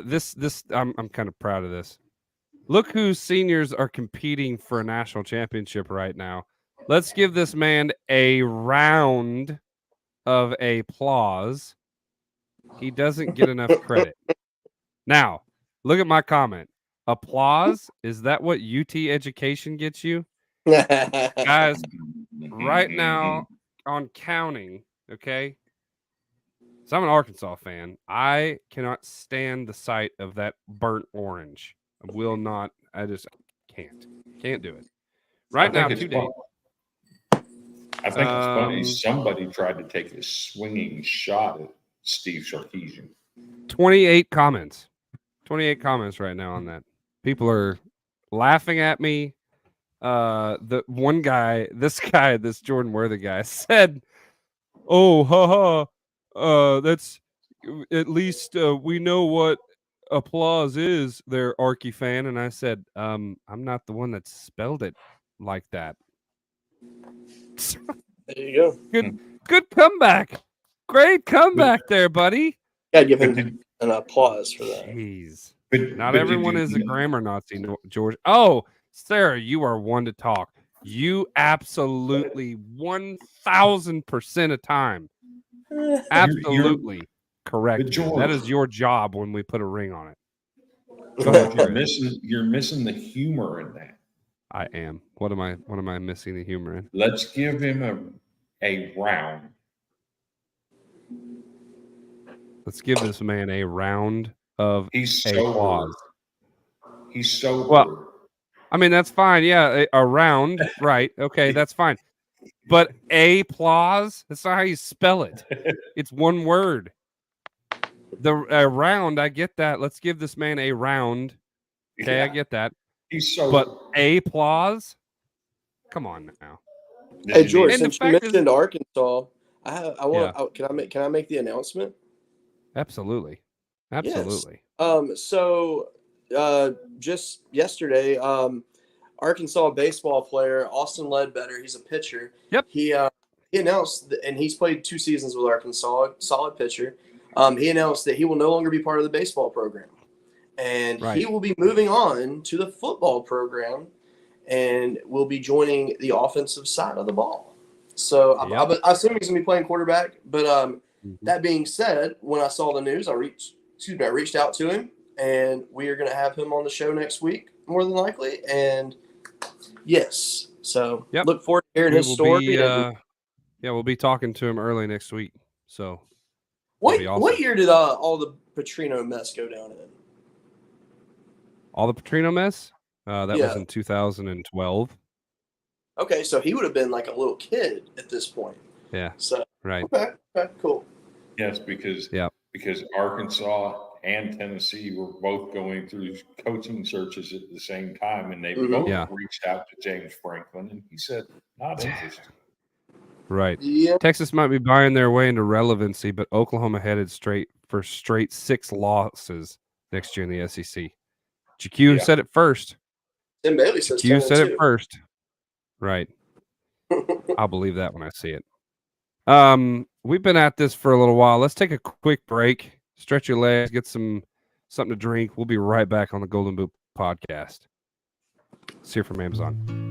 This I'm kind of proud of this. Look who seniors are competing for a national championship right now. Let's give this man a round of applause. He doesn't get enough credit. Now, look at my comment. Applause? Is that what UT education gets you? Guys, right now on counting, okay? So I'm an Arkansas fan. I cannot stand the sight of that burnt orange. I will not. I just can't do it. Right now, 2 days. I think it's funny. Somebody tried to take a swinging shot at Steve Sarkisian. 28 comments. 28 comments right now on that. People are laughing at me. The one guy, this Jordan Worthy guy said, "Oh, haha, that's at least we know what applause is there, Arky fan." And I said, I'm not the one that spelled it like that. There you go. Good comeback. Great comeback there, buddy. Gotta give him an applause for that. Jeez. Not everyone is a grammar Nazi, George. Oh, Sarah, you are one to talk. You absolutely 1,000% of time. Absolutely correct. That is your job when we put a ring on it. Go ahead. You're missing the humor in that. I am. What am I missing the humor in? Let's give him a round. Let's give this man a round of applause. He's sober. Well, I mean, that's fine. Yeah, a round, right? Okay, that's fine. But applause, that's not how you spell it. It's one word. A round, I get that. Let's give this man a round. Okay, yeah. I get that. He's sober. But applause? Come on now. Hey, George, since you mentioned Arkansas, can I make the announcement? Absolutely. Absolutely. Yes. So just yesterday, Arkansas baseball player, Austin Ledbetter. He's a pitcher. Yep. He announced, and he's played 2 seasons with Arkansas, solid pitcher. He announced that he will no longer be part of the baseball program. And he will be moving on to the football program and will be joining the offensive side of the ball. So I assume he's going to be playing quarterback. But that being said, when I saw the news, I reached out to him, and we are going to have him on the show next week, more than likely. And yes, so look forward to hearing his story. We'll be talking to him early next week. So what year did all the Petrino mess go down in? All the Petrino mess? That was in 2012. Okay, so he would have been like a little kid at this point. Yeah. So right. Okay, cool. Yes, because Arkansas and Tennessee were both going through coaching searches at the same time, and they both reached out to James Franklin, and he said, "Not interested." Right. Yeah. Texas might be buying their way into relevancy, but Oklahoma headed straight 6 losses next year in the SEC. GQ said it first. Tim Bailey says GQ said it first. Right. I'll believe that when I see it. We've been at this for a little while. Let's take a quick break, stretch your legs, get something to drink. We'll be right back on the Golden Boot podcast. Let's hear from Amazon.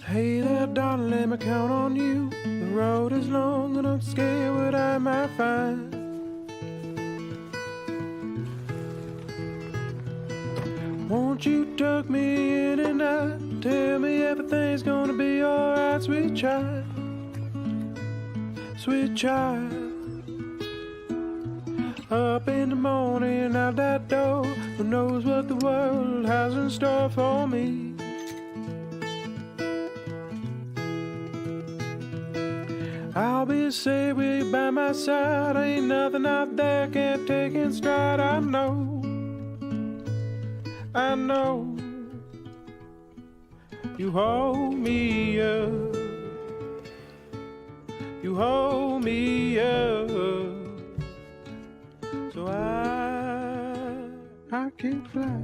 Hey there, darling, let me count on you. The road is long and I'm scared what I might find. Won't you tuck me in and out? Tell me everything's gonna be alright, sweet child. Sweet child. Up in the morning, out that door. Who knows what the world has in store for me? I'll be safe with you by my side. Ain't nothing out there can't take in stride. I know you hold me up. You hold me up. So I can fly.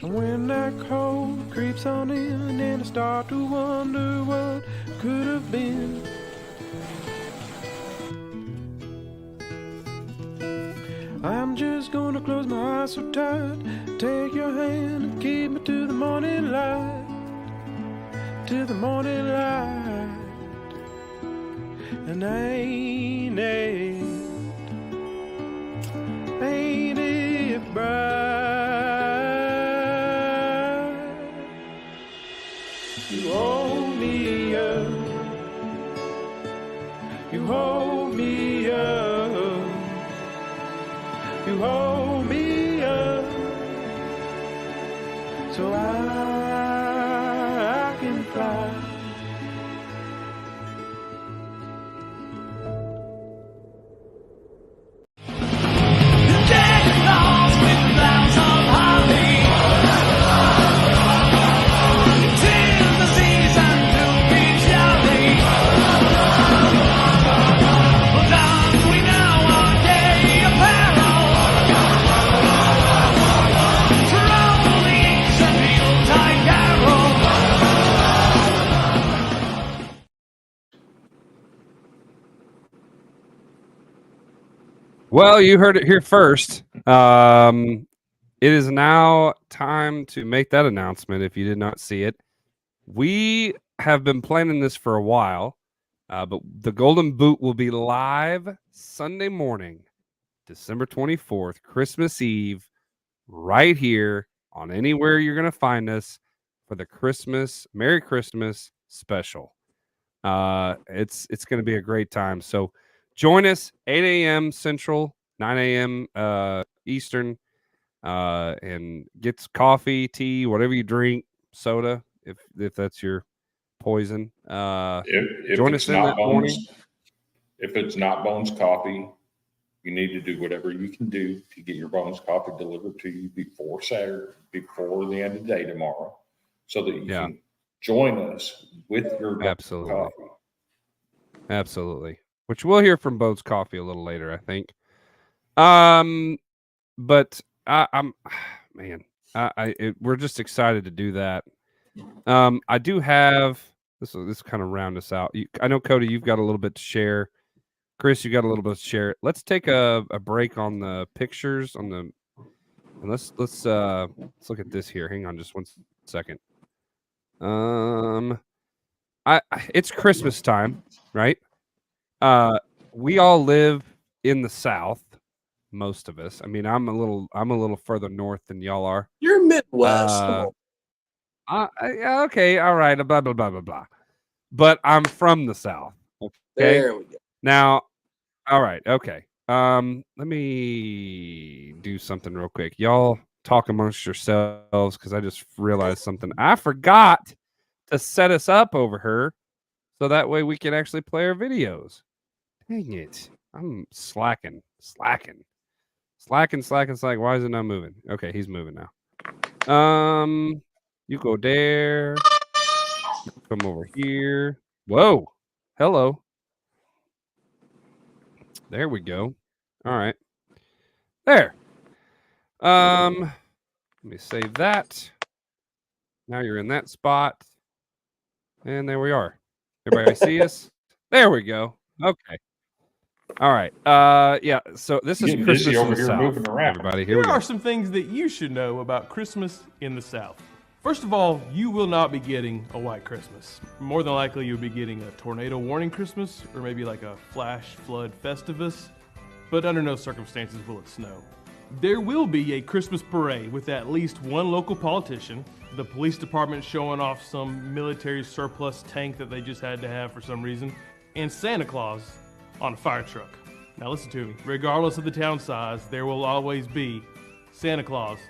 When that cold creeps on in and I start to wonder what could have been, I'm just gonna close my eyes so tight, take your hand and keep me to the morning light, to the morning light. And ain't it bright? You hold me up. You hold me up. You hold me up. So I can fly. Well, you heard it here first. It is now time to make that announcement if you did not see it. We have been planning this for a while, but the Golden Boot will be live Sunday morning, December 24th, Christmas Eve, right here on anywhere you're going to find us for the Merry Christmas special. It's going to be a great time. So Join us 8 a.m. Central, 9 a.m. Eastern, and get coffee, tea, whatever you drink, soda, if that's your poison. If Join it's us in not that morning. Bones, if it's not Bones Coffee, you need to do whatever you can do to get your Bones Coffee delivered to you before Saturday, before the end of the day tomorrow, so that you can join us with your coffee. Absolutely. Which we'll hear from Bones Coffee a little later, I think. But I'm man, we're just excited to do that. I do have this kind of round us out. I know, Cody, you've got a little bit to share. Chris, you got a little bit to share. Let's take a break on the pictures and let's look at this here. Hang on just 1 second. It's Christmas time, right? We all live in the South, most of us. I mean, I'm a little further north than y'all are. You're Midwest. Come on. Okay, all right, blah blah blah blah blah. But I'm from the South. Okay. There we go. Now, all right, okay. Let me do something real quick. Y'all talk amongst yourselves because I just realized something. I forgot to set us up over here so that way we can actually play our videos. Dang it. I'm slacking. Why is it not moving? Okay, he's moving now. You go there. Come over here. Whoa. Hello. There we go. All right. There. Let me save that. Now you're in that spot. And there we are. Everybody see us? There we go. Okay. All right. Yeah. So this is Christmas in the South. Moving around. Everybody, here are some things that you should know about Christmas in the South. First of all, you will not be getting a white Christmas. More than likely, you'll be getting a tornado warning Christmas, or maybe like a flash flood festivus. But under no circumstances will it snow. There will be a Christmas parade with at least one local politician, the police department showing off some military surplus tank that they just had to have for some reason, and Santa Claus on a fire truck. Now listen to me, regardless of the town size, there will always be Santa Claus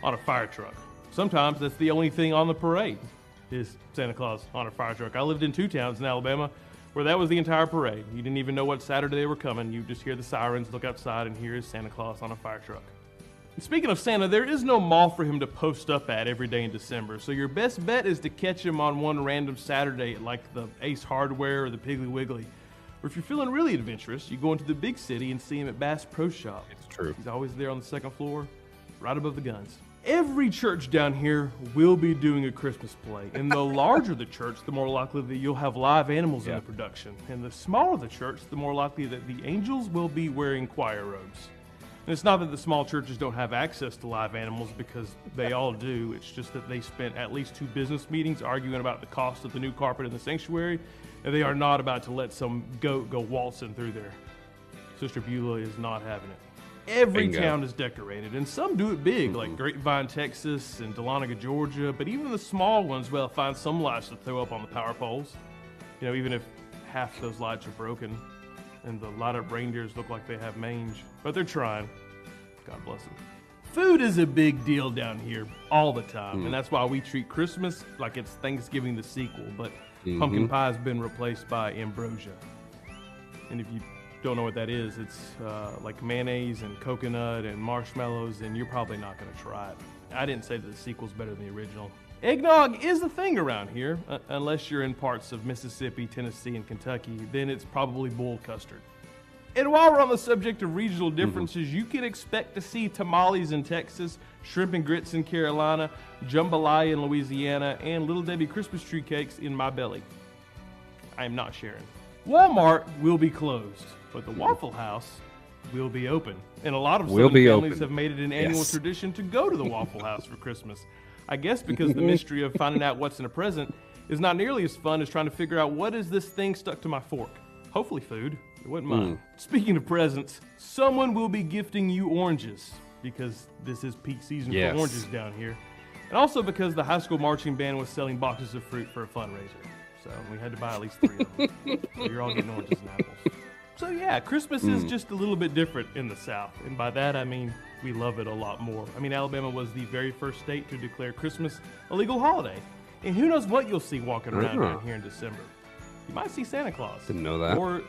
on a fire truck. Sometimes that's the only thing on the parade is Santa Claus on a fire truck. I lived in 2 towns in Alabama where that was the entire parade. You didn't even know what Saturday they were coming. You just hear the sirens, look outside, and here is Santa Claus on a fire truck. And speaking of Santa, there is no mall for him to post up at every day in December, so your best bet is to catch him on one random Saturday at like the Ace Hardware or the Piggly Wiggly. Or if you're feeling really adventurous, you go into the big city and see him at Bass Pro Shop. It's true. He's always there on the 2nd floor, right above the guns. Every church down here will be doing a Christmas play. And the larger the church, the more likely that you'll have live animals in the production. And the smaller the church, the more likely that the angels will be wearing choir robes. And it's not that the small churches don't have access to live animals, because they all do. It's just that they spent at least 2 business meetings arguing about the cost of the new carpet in the sanctuary, and they are not about to let some goat go waltzing through there. Sister Beulah is not having it. Every town is decorated, and some do it big, like Grapevine, Texas, and Dahlonega, Georgia, but even the small ones, well, find some lights to throw up on the power poles. You know, even if half those lights are broken, and the light-up reindeers look like they have mange, but they're trying. God bless them. Food is a big deal down here all the time, and that's why we treat Christmas like it's Thanksgiving the sequel, but pumpkin pie has been replaced by ambrosia. And if you don't know what that is, it's like mayonnaise and coconut and marshmallows, and you're probably not going to try it. I didn't say that the sequel's better than the original. Eggnog is a thing around here, unless you're in parts of Mississippi, Tennessee, and Kentucky, then it's probably boiled custard. And while we're on the subject of regional differences, you can expect to see tamales in Texas, shrimp and grits in Carolina, jambalaya in Louisiana, and Little Debbie Christmas tree cakes in my belly. I am not sharing. Walmart will be closed, but the Waffle House will be open. And a lot of Southern families have made it an annual tradition to go to the Waffle House for Christmas. I guess because the mystery of finding out what's in a present is not nearly as fun as trying to figure out what is this thing stuck to my fork. Hopefully food. It wouldn't mind. Speaking of presents, someone will be gifting you oranges, because this is peak season for oranges down here. And also because the high school marching band was selling boxes of fruit for a fundraiser. So we had to buy at least 3 of them. So you're all getting oranges and apples. So yeah, Christmas is just a little bit different in the South, and by that I mean we love it a lot more. I mean, Alabama was the very first state to declare Christmas a legal holiday, and who knows what you'll see walking around down here in December. You might see Santa Claus. Didn't know that. Or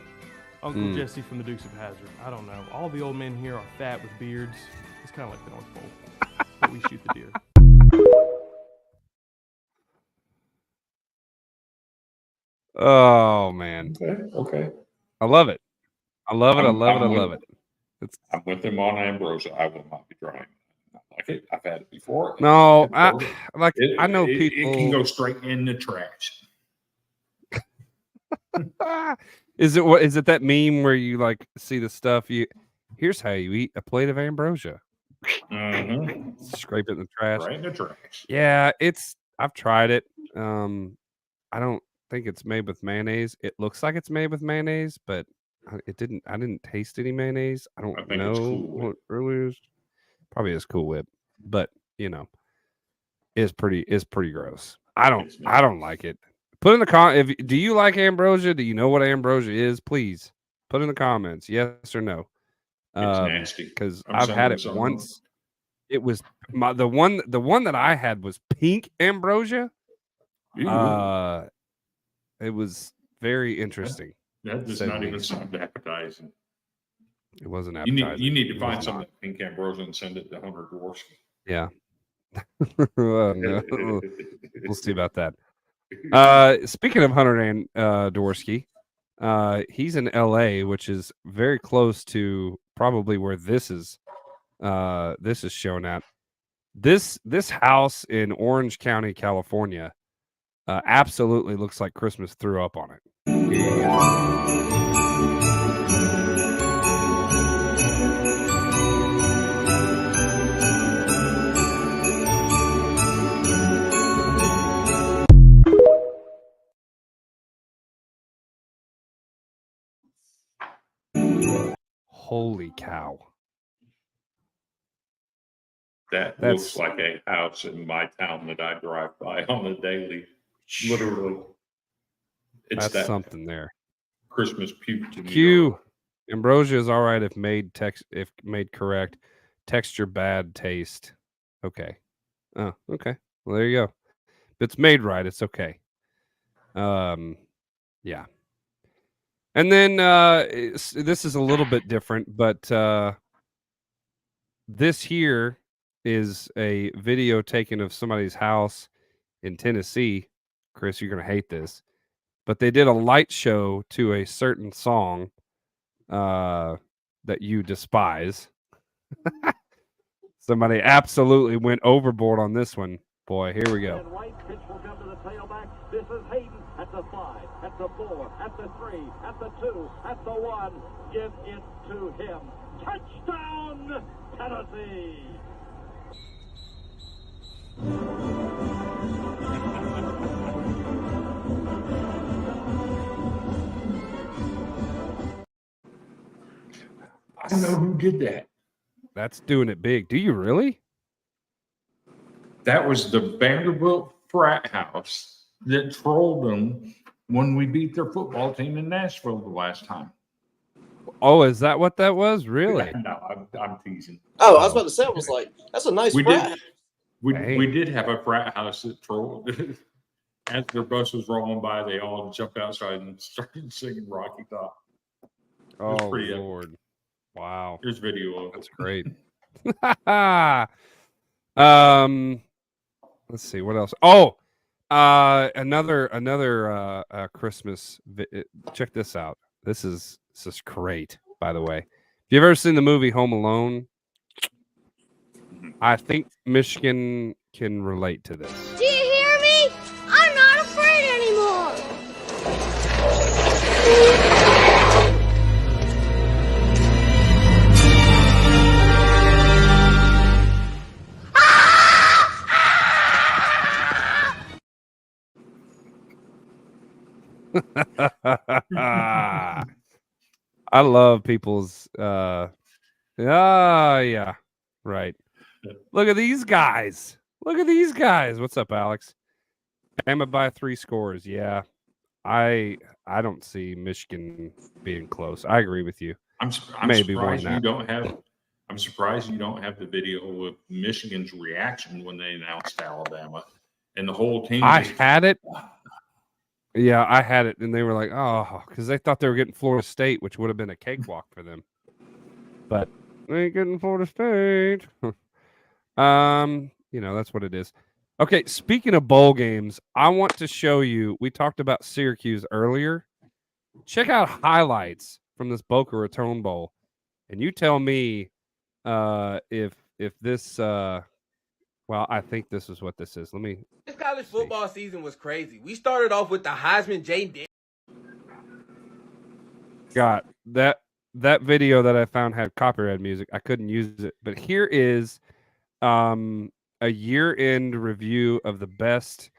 Uncle Jesse from the Dukes of Hazzard. I don't know. All the old men here are fat with beards. It's kind of like the North Pole, but we shoot the deer. Oh man, Okay. I love it. I love it. It's I'm with them on ambrosia. I will not be trying. I like it. I've had it before. no, I know It people. can go straight in the trash. Is it that meme where you like see the stuff here's how you eat a plate of ambrosia. Mm-hmm. Scrape it in the trash. Right in the trash. Yeah, I've tried it. I don't think it's made with mayonnaise. It looks like it's made with mayonnaise, but I didn't taste any mayonnaise. I don't think know it's Cool what Whip. really is. Probably is Cool Whip, but it's pretty gross. I don't like it. Put in the do you like ambrosia? Do you know what ambrosia is? Please put in the comments, yes or no. It's nasty. Because I'm I've had sending it some. once. It was the one that I had was pink ambrosia. Ew. It was very interesting. That does not even sound appetizing. It wasn't appetizing. You need to find some of that pink ambrosia and send it to Hunter Dworsky. Yeah. No. We'll see about that. Speaking of Hunter and Dworsky, he's in LA, which is very close to probably where this is shown at. This house in Orange County, California, absolutely looks like Christmas threw up on it. Holy cow. That's looks like a house in my town that I drive by on a daily. Literally. It's that's something there. Christmas puke to me. Q. Ambrosia is all right if made correct. Texture bad, taste. Okay. Oh, okay. Well, there you go. If it's made right, it's okay. Yeah. And then this is a little bit different, but this here is a video taken of somebody's house in Tennessee. Chris, you're going to hate this. But they did a light show to a certain song that you despise. Somebody absolutely went overboard on this one. Boy, here we go. Right pitch will come to the tailback. This is Hayden at the 5, at the 4, at the 3, at the 2, at the 1. Give it to him. Touchdown, Tennessee! I know who did that. That's doing it big. Do you really? That was the Vanderbilt frat house that trolled them when we beat their football team in Nashville the last time. Oh, is that what that was? Really? No, I'm teasing. Oh, I was about to say, I was like, that's a nice frat. We did have a frat house that trolled. As their bus was rolling by, they all jumped outside and started singing Rocky Top. Oh, pretty Lord. Wow. Here's video of it. That's great. Let's see what else. Oh, another Christmas. Check this out. This is great. By the way, have you ever seen the movie Home Alone? I think Michigan can relate to this. Do you hear me? I'm not afraid anymore. I love people's yeah, right. Look at these guys. What's up, Alex? Bama by 3 scores. Yeah. I don't see Michigan being close. I agree with you. I'm Maybe surprised one you that. don't have. I'm surprised you don't have the video of Michigan's reaction when they announced Alabama, and the whole team. I had it. Yeah, I had it, and they were like, "Oh," because they thought they were getting Florida State, which would have been a cakewalk for them. But they ain't getting Florida State. That's what it is. Okay, speaking of bowl games, I want to show you. We talked about Syracuse earlier. Check out highlights from this Boca Raton Bowl, and you tell me if this. Well, I think this is what this is. Let me. This college football season was crazy. We started off with the Heisman Jaden. Got that video that I found had copyright music. I couldn't use it, but here is a year-end review of the best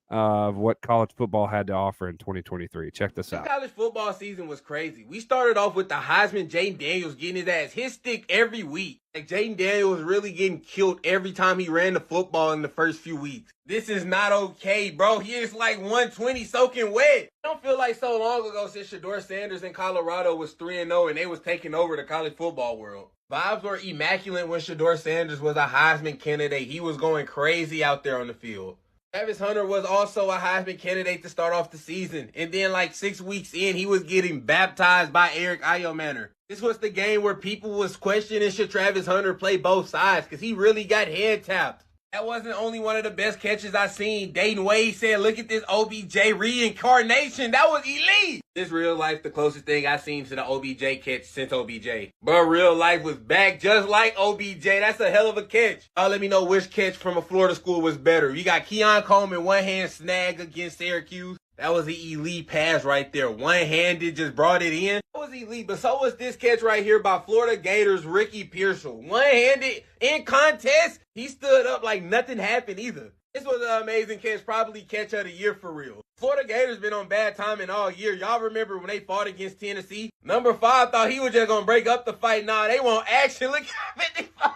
of what college football had to offer in 2023. Check this out. This college football season was crazy. We started off with the Heisman Jaden Daniels getting his ass his stick every week. Like Jaden Daniels really getting killed every time he ran the football in the first few weeks. This is not okay, bro. He is like 120 soaking wet. I don't feel like so long ago since Shedeur Sanders in Colorado was 3-0 and they was taking over the college football world. Vibes were immaculate when Shedeur Sanders was a Heisman candidate. He was going crazy out there on the field. Travis Hunter was also a Heisman candidate to start off the season. And then like 6 weeks in, he was getting baptized by Eric Ayomanor. This was the game where people was questioning should Travis Hunter play both sides because he really got head tapped. That wasn't only one of the best catches I seen. Dayton Wade said, look at this OBJ reincarnation. That was elite. This real life, the closest thing I seen to the OBJ catch since OBJ. Bro, real life was back just like OBJ. That's a hell of a catch. Let me know which catch from a Florida school was better. You got Keon Coleman one-hand snag against Syracuse. That was the elite pass right there. One-handed, just brought it in. That was elite, but so was this catch right here by Florida Gators Ricky Pearsall. One-handed, in contest, he stood up like nothing happened either. This was an amazing catch, probably catch of the year for real. Florida Gators been on bad timing all year. Y'all remember when they fought against Tennessee? Number 5 thought he was just going to break up the fight. Nah, they want action. Look at 55.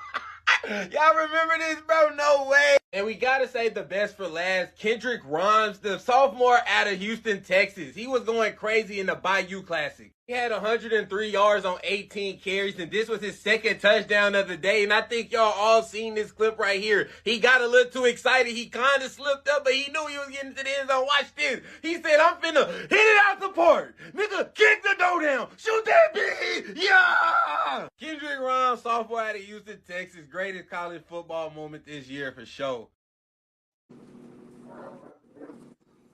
Y'all remember this, bro? No way. And we got to say the best for last. Kendrick Rhymes, the sophomore out of Houston, Texas. He was going crazy in the Bayou Classic. He had 103 yards on 18 carries, and this was his second touchdown of the day. And I think y'all all seen this clip right here. He got a little too excited. He kind of slipped up, but he knew he was getting to the end zone. Watch this. He said, I'm finna hit it out the park. Nigga, kick the door down. Shoot that bitch. Yeah! Kendrick Rhymes, sophomore out of Houston, Texas. Greatest college football moment this year for sure.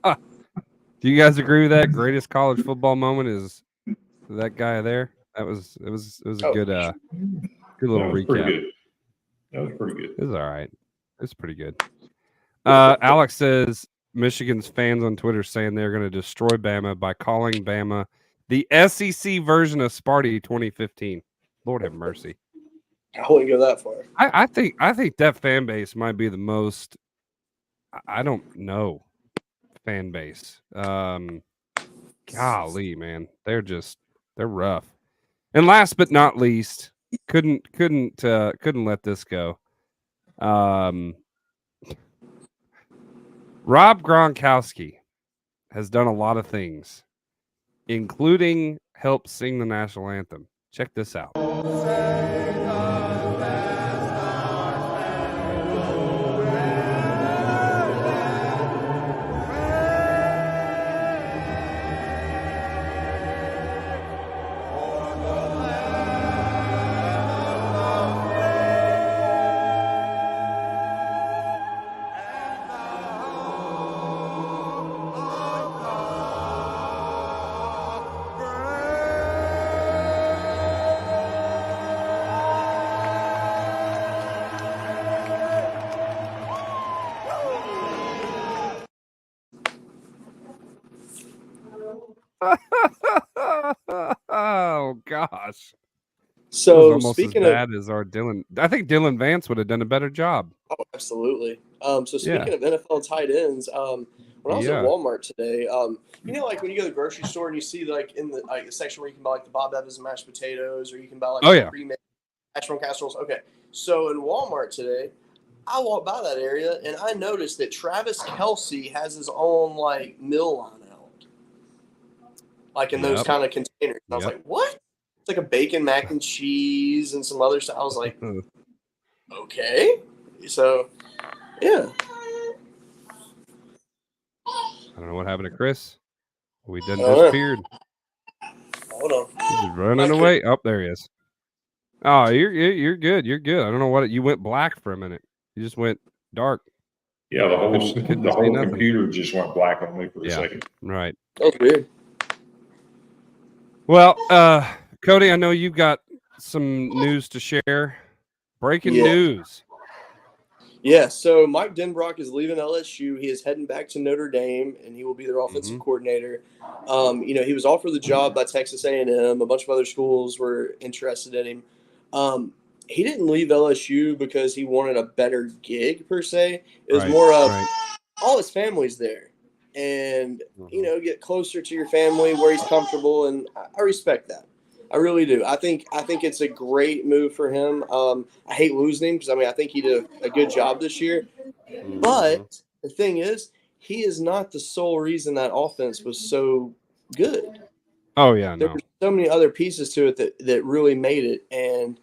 Do you guys agree with that? Greatest college football moment is that guy there. It was a good little recap. That was pretty good. It was all right. It's pretty good. Alex says Michigan's fans on Twitter saying they're going to destroy Bama by calling Bama the SEC version of Sparty 2015. Lord have mercy. I wouldn't go that far. I think that fan base might be the most. I don't know fan base. Golly, man, they're rough. And last but not least, couldn't let this go. Rob Gronkowski has done a lot of things, including help sing the national anthem. Check this out. Oh gosh. So almost speaking as bad as our Dylan. I think Dylan Vance would have done a better job. Oh, absolutely. So speaking of NFL tight ends, when I was at Walmart today, like when you go to the grocery store and you see like in the section where you can buy like the Bob Evans mashed potatoes, or you can buy like pre-made mashed from casseroles. Okay, so in Walmart today, I walked by that area and I noticed that Travis Kelce has his own like mill line out. like in those kind of containers. And I was like, what? It's like a bacon mac and cheese and some other stuff. I was like, okay. So, yeah. I don't know what happened to Chris. We done disappeared. Hold on. He's just running away. Oh, there he is. Oh, you're good. You're good. I don't know what you went black for a minute. You just went dark. Yeah, the whole computer just went black on me for a second. Right. That's weird. Well, Cody, I know you've got some news to share. Breaking news. Yeah, so Mike Denbrock is leaving LSU. He is heading back to Notre Dame, and he will be their offensive coordinator. He was offered the job by Texas A&M. A bunch of other schools were interested in him. He didn't leave LSU because he wanted a better gig, per se. It was more of all his family's there. And, get closer to your family where he's comfortable, and I respect that. I really do. I think it's a great move for him. I hate losing him because, I think he did a good job this year. But the thing is, he is not the sole reason that offense was so good. Oh, yeah, There were so many other pieces to it that really made it. And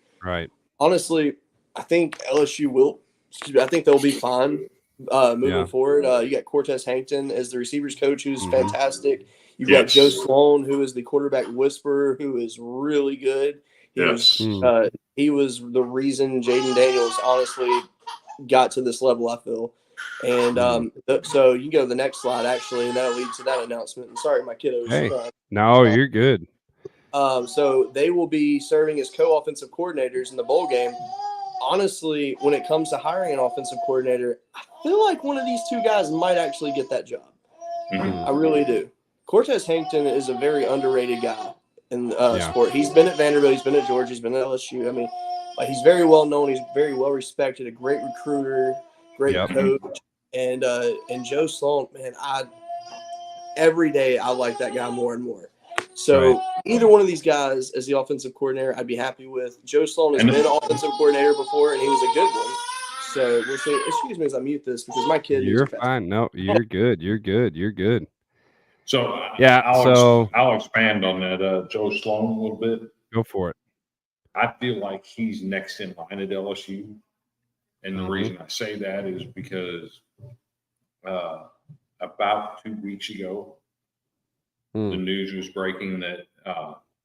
honestly, I think LSU will – I think they'll be fine moving forward. You got Cortez Hankton as the receivers coach, who's fantastic. You've got Joe Sloan, who is the quarterback whisperer, who is really good. He was the reason Jaden Daniels honestly got to this level, I feel. And so you can go to the next slide, actually, and that'll lead to that announcement. And sorry, my kiddos. Hey, no, you're good. So they will be serving as co-offensive coordinators in the bowl game. Honestly, when it comes to hiring an offensive coordinator, I feel like one of these two guys might actually get that job. I really do. Cortez Hankton is a very underrated guy in sport. He's been at Vanderbilt. He's been at Georgia. He's been at LSU. He's very well known. He's very well respected. A great recruiter, great coach, and Joe Sloan. Man, every day I like that guy more and more. So either one of these guys as the offensive coordinator, I'd be happy with. Joe Sloan has been offensive coordinator before, and he was a good one. So we'll see. Excuse me as I mute this because my kid. You're fine. No, you're good. You're good. You're good. So I'll expand on that, Joe Sloan, a little bit. Go for it. I feel like he's next in line at LSU, and the reason I say that is because about 2 weeks ago, the news was breaking that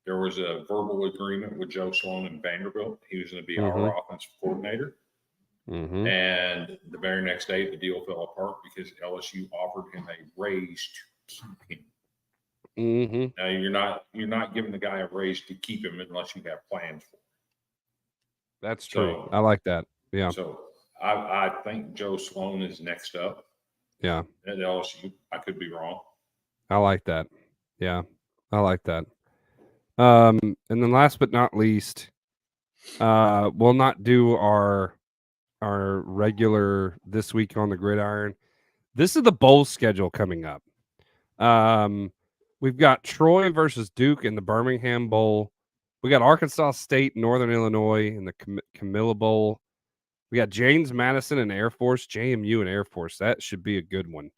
there was a verbal agreement with Joe Sloan and Vanderbilt. He was going to be our offensive coordinator. And the very next day, the deal fell apart because LSU offered him a raise to keep him. Now you're not giving the guy a raise to keep him unless you have plans for him. That's true. I like that. Yeah. So I think Joe Sloan is next up. Yeah. At LSU. I could be wrong. I like that. Yeah. I like that. And then last but not least, we'll not do our regular This Week on the Gridiron. This is the bowl schedule coming up. We've got Troy versus Duke in the Birmingham Bowl. We got Arkansas State, Northern Illinois in the Camilla Bowl. We got James Madison and Air Force, JMU and Air Force. That should be a good one.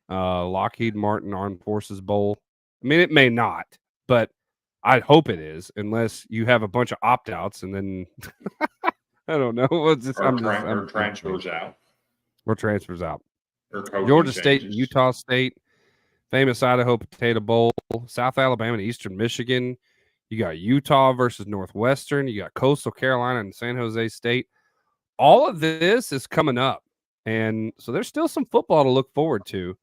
Lockheed Martin Armed Forces Bowl. I mean, it may not, but I hope it is, unless you have a bunch of opt-outs and then I don't know. Or transfers out. Or transfers out. Georgia State and Utah State. Famous Idaho Potato Bowl. South Alabama and Eastern Michigan. You got Utah versus Northwestern. You got Coastal Carolina and San Jose State. All of this is coming up. And so there's still some football to look forward to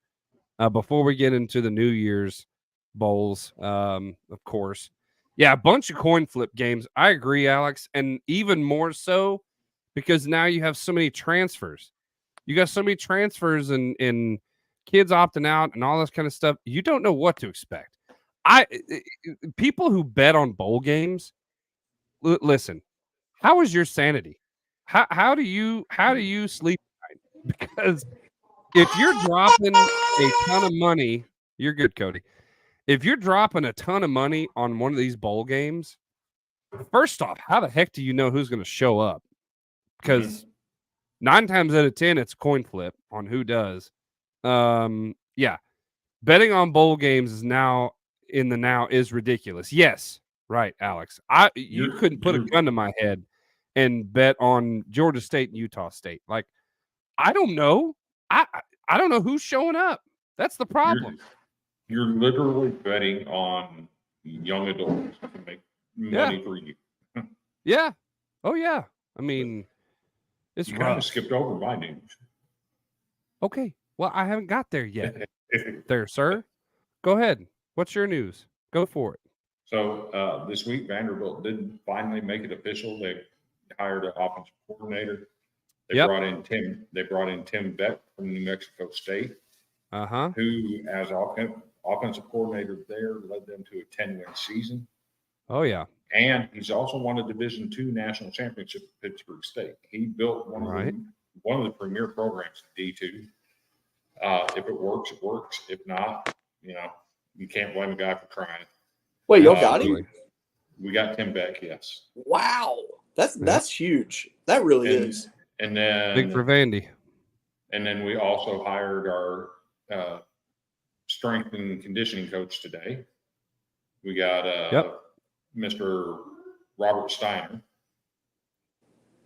before we get into the New Year's bowls, of course. Yeah, a bunch of coin flip games. I agree, Alex. And even more so because now you have so many transfers. You got so many transfers and kids opting out and all this kind of stuff. You don't know what to expect. People who bet on bowl games, listen, how is your sanity? How do you sleep at night? Because if you're dropping a ton of money, you're good, Cody. If you're dropping a ton of money on one of these bowl games, first off, how the heck do you know who's going to show up? Because 9 times out of 10, it's a coin flip on who does. Yeah. Betting on bowl games is now in the now is ridiculous. Yes, right, Alex. You couldn't put a gun to my head and bet on Georgia State and Utah State. Like, I don't know. I don't know who's showing up. That's the problem. You're literally betting on young adults to make money for you. Yeah. Oh yeah. I mean, it's you rough. kind of skipped over my news. Okay. Well, I haven't got there yet. There, sir. Go ahead. What's your news? Go for it. So this week, Vanderbilt did finally make it official. They hired an offensive coordinator. They brought in Tim Beck from New Mexico State, who, as offensive coordinator there, led them to a 10-win season. Oh yeah. And he's also won a Division II national championship at Pittsburgh State. He built one of the premier programs in D2. If it works, it works. If not, you can't blame a guy for trying. Wait, y'all got him? We got Tim Beck, yes. Wow. That's huge. That really is. And then big for Vandy. And then we also hired our strength and conditioning coach today. We got Mr. Robert Steiner.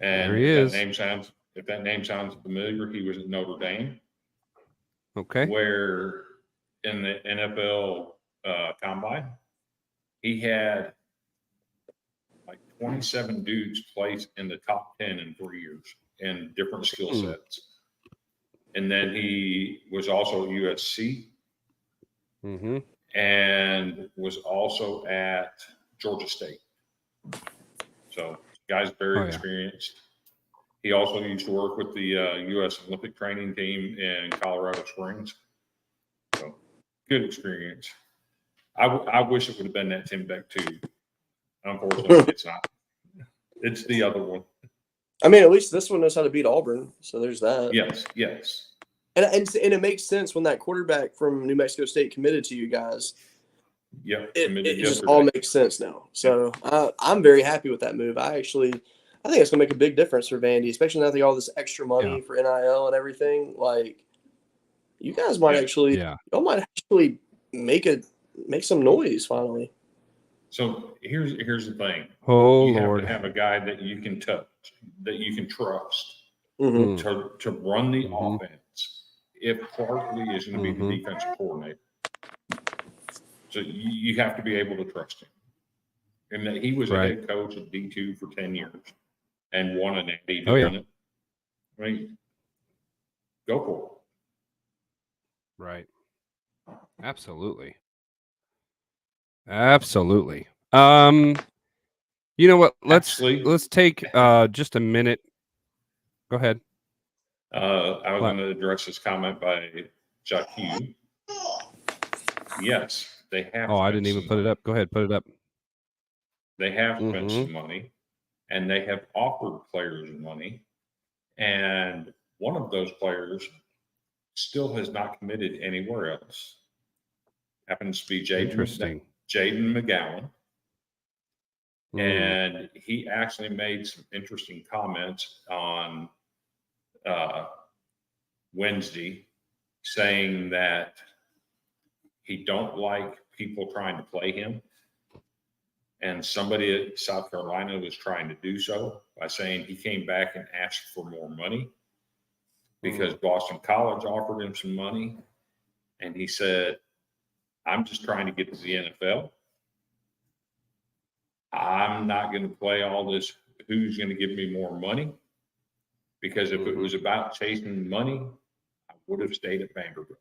And there he is. If that name sounds familiar, he was at Notre Dame. Okay. Where in the NFL combine, he had like 27 dudes placed in the top 10 in 3 years in different skill sets. And then he was also at USC and was also at Georgia State. So guy's very experienced. He also used to work with the U.S. Olympic training team in Colorado Springs. So good experience. I wish it would have been that Tim Beck too. Unfortunately, it's not. It's the other one. I mean, at least this one knows how to beat Auburn. So there's that. Yes. And it makes sense when that quarterback from New Mexico State committed to you guys. Yeah, it just all makes sense now. So I'm very happy with that move. I think it's gonna make a big difference for Vandy, especially now that all this extra money for NIL and everything. Like, you guys might y'all might actually make some noise finally. So here's the thing. Oh, you Lord. have to have a guy that you can touch, that you can trust to run the offense. If Clarkley is going to be the defensive coordinator, so you have to be able to trust him. And that he was a head coach at D2 for 10 years and won an Natty doing it. I mean, go for it. Right. Absolutely. You know what? Let's take just a minute. Go ahead. I was going to address this comment by Jacques. Yes, they have. Oh, I didn't even put it up. Go ahead, put it up. They have spent some money, and they have offered players money, and one of those players still has not committed anywhere else. Happens to be Jaden McGowan. And he actually made some interesting comments on Wednesday, saying that he don't like people trying to play him. And somebody at South Carolina was trying to do so by saying he came back and asked for more money because Boston College offered him some money. And he said, I'm just trying to get to the NFL. I'm not going to play all this who's going to give me more money, because if it was about chasing money, I would have stayed at Vanderbilt.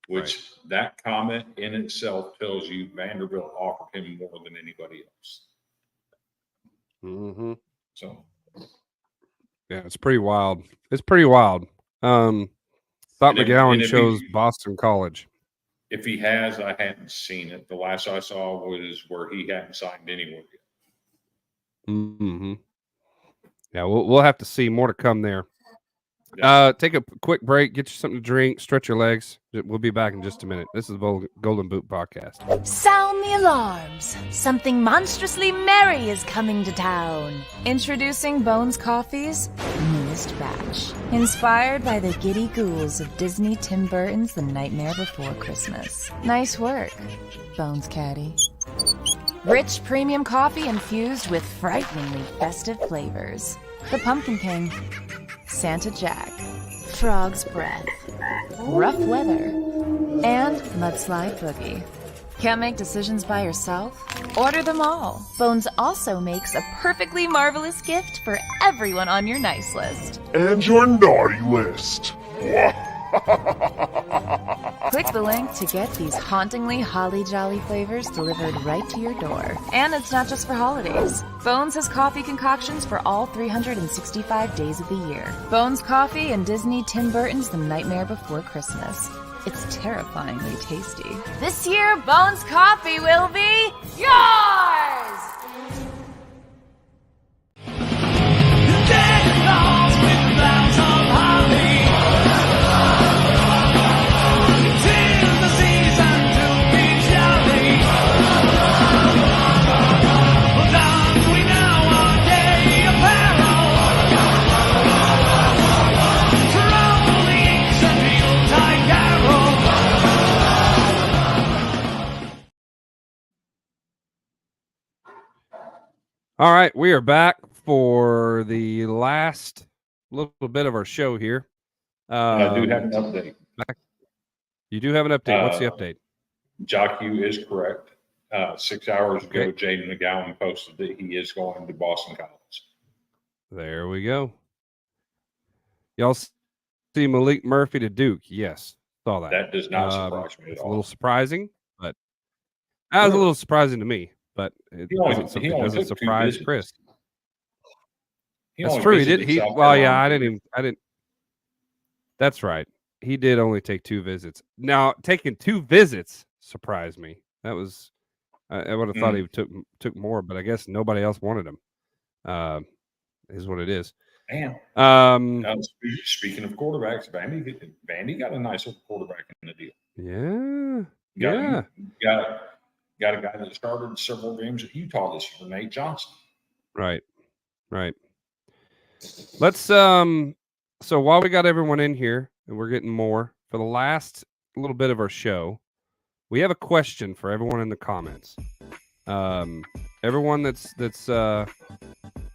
Which that comment in itself tells you Vanderbilt offered him more than anybody else. So, yeah, it's pretty wild. Thought McGowan chose Boston College. If he has, I hadn't seen it. The last I saw was where he hadn't signed anywhere yet. Yeah, we'll have to see more to come there. Take a quick break, get you something to drink, stretch your legs. We'll be back in just a minute. This is the Golden Boot Podcast. Sound the alarms. Something monstrously merry is coming to town. Introducing Bones Coffee's newest batch. Inspired by the giddy ghouls of Disney Tim Burton's The Nightmare Before Christmas. Nice work, Bones Caddy. Rich premium coffee infused with frighteningly festive flavors. The Pumpkin King, Santa Jack, Frog's Breath, Rough Weather, and Mudslide Boogie. Can't make decisions by yourself? Order them all. Bones also makes a perfectly marvelous gift for everyone on your nice list. And your naughty list. Click the link to get these hauntingly holly jolly flavors delivered right to your door. And it's not just for holidays. Bones has coffee concoctions for all 365 days of the year. Bones Coffee and Disney Tim Burton's The Nightmare Before Christmas. It's terrifyingly tasty. This year, Bones Coffee will be yours! All right, we are back for the last little bit of our show here. I do have an update. You do have an update. What's the update? Jockey is correct. 6 hours ago, Jaden McGowan posted that he is going to Boston College. There we go. Y'all see Malik Murphy to Duke? Yes, saw that. That does not surprise me at it's all. A little surprising, but that was a little surprising to me. But it doesn't surprise Chris. That's true. He did. I didn't. That's right. He did only take 2 visits. Now, taking 2 visits surprised me. That was. I would have thought he took more, but I guess nobody else wanted him. Is what it is. Damn. Speaking of quarterbacks, Vandy got a nice little quarterback in the deal. Yeah. Got a guy that started several games at Utah this year, Nate Johnson. Right. Let's so while we got everyone in here and we're getting more for the last little bit of our show, we have a question for everyone in the comments. Everyone that's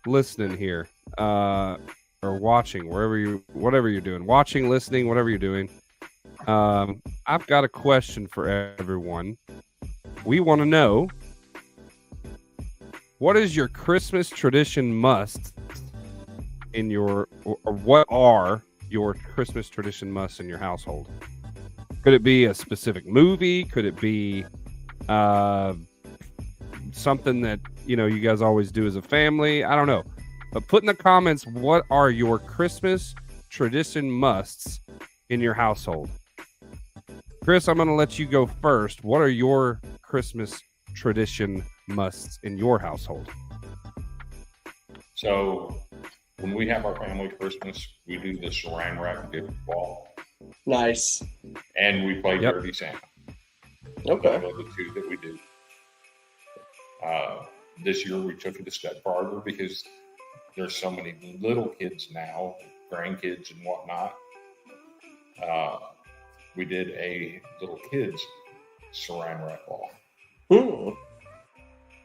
listening here, or watching, whatever you're doing, watching, listening, whatever you're doing. I've got a question for everyone. We want to know, what is your Christmas tradition must in your, or what are your Christmas tradition musts in your household? Could it be a specific movie? Could it be something that, you guys always do as a family? I don't know. But put in the comments, what are your Christmas tradition musts in your household? Chris, I'm going to let you go first. What are your Christmas tradition musts in your household? So when we have our family Christmas, we do the saran wrap gift ball. Nice. And we play Dirty Santa. Okay. Those are the 2 that we do. This year we took it a step farther because there's so many little kids now, grandkids and whatnot. We did a little kids saran wrap ball.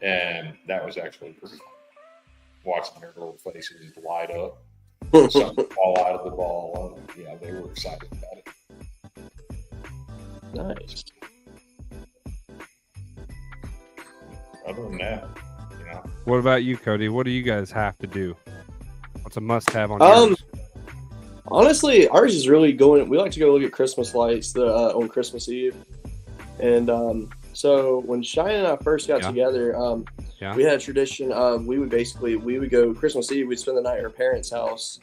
And that was actually pretty fun. Watching their little faces light up, something fall out of the ball. Yeah, they were excited about it. Nice. Other than that, What about you, Cody? What do you guys have to do? What's a must-have on yours? Honestly, ours is really going. We like to go look at Christmas lights on Christmas Eve, and so when Cheyenne and I first got together, we had a tradition of we would go Christmas Eve. We'd spend the night at our parents' house,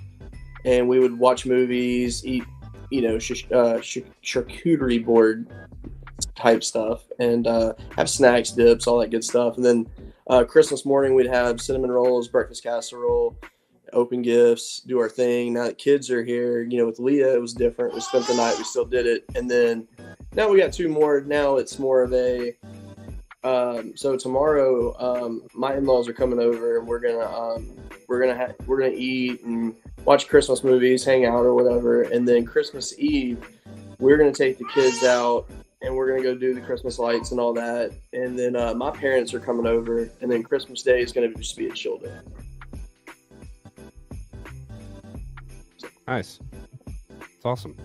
and we would watch movies, eat, charcuterie board type stuff, and have snacks, dips, all that good stuff. And then Christmas morning, we'd have cinnamon rolls, breakfast casserole, open gifts, do our thing. Now that kids are here, you know, with Leah, it was different. We spent the night, we still did it. And then now we got 2 more. Now it's more of a, so tomorrow, my in-laws are coming over and we're gonna eat and watch Christmas movies, hang out or whatever. And then Christmas Eve, we're gonna take the kids out and we're gonna go do the Christmas lights and all that. And then my parents are coming over, and then Christmas Day is gonna just be a chill day. Nice. It's awesome.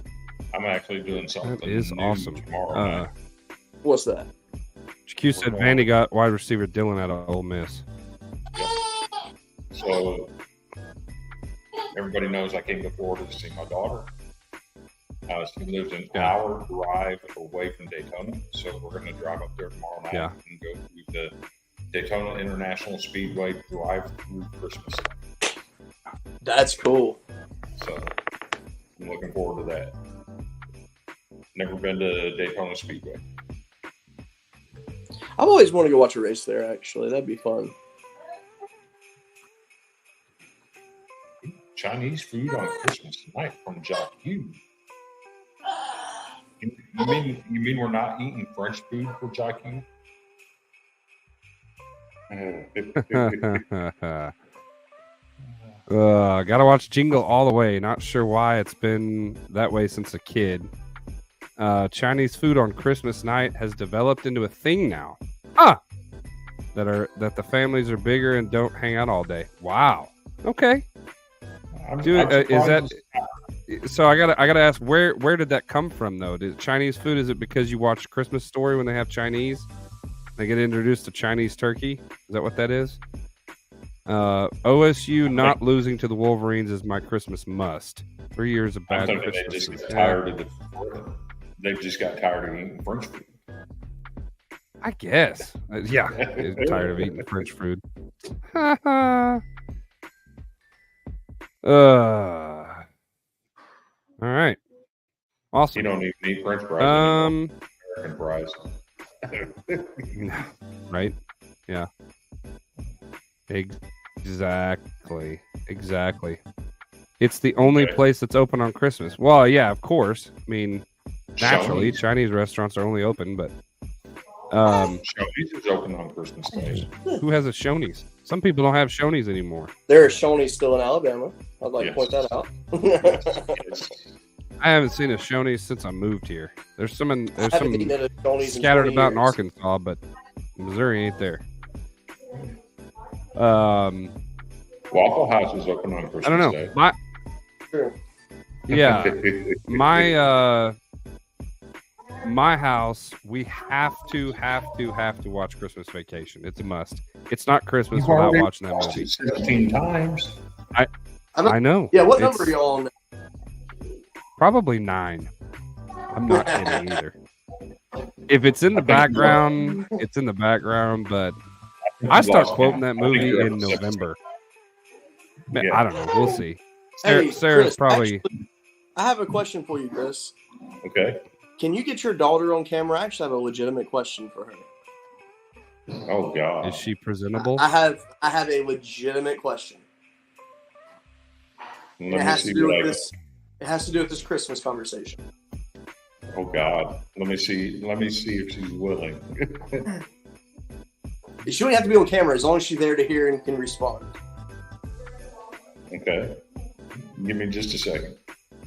I'm actually doing something. That is new awesome. Tomorrow night. What's that? Q said Vandy got wide receiver Dylan out of Ole Miss. So everybody knows I came to Florida to see my daughter. She lives an hour drive away from Daytona, so we're going to drive up there tomorrow night and go to the Daytona International Speedway drive-through Christmas. That's cool. So I'm looking forward to that. Never been to Daytona Speedway. I've always wanted to go watch a race there, actually. That'd be fun. Chinese food on Christmas night from Dawg. You mean we're not eating French food for Dawg? Gotta watch Jingle all the way. Not sure why it's been that way since a kid. Chinese food on Christmas night has developed into a thing now. That the families are bigger and don't hang out all day. Wow. Okay. Is that so? I gotta ask, where did that come from though? Did Chinese food? Is it because you watch Christmas Story when they have Chinese? They get introduced to Chinese turkey. Is that what that is? OSU not losing to the Wolverines is my Christmas must. 3 years of bad Christmas. They just got tired They've just got tired of eating French food. I guess. Tired of eating French food. All right. Awesome. You don't even eat French fries anymore. American fries. Right? Yeah. Exactly. It's the only place that's open on Christmas. Well, yeah, of course. I mean, naturally, Chinese restaurants are only open, but Shoney's is open on Christmas Day. Who has a Shoney's? Some people don't have Shoney's anymore. There are Shoney's still in Alabama. I'd like to point that out. I haven't seen a Shoney's since I moved here. There's some scattered in about in Arkansas, but Missouri ain't there. Waffle House is open on Christmas I don't know. Day. My house, we have to watch Christmas Vacation. It's a must. It's not Christmas without watching that movie. 16 times. I know. Yeah, what number are y'all on? Probably 9. I'm not kidding either. If it's in the background, it's in the background, but I start quoting that movie in November. Man, I don't know. We'll see. Sarah's Chris, probably... Actually, I have a question for you, Chris. Okay. Can you get your daughter on camera? I actually have a legitimate question for her. Oh God. Is she presentable? I have a legitimate question. It has to do with this Christmas conversation. Oh God. Let me see if she's willing. She don't have to be on camera as long as she's there to hear and can respond. Okay. Give me just a second.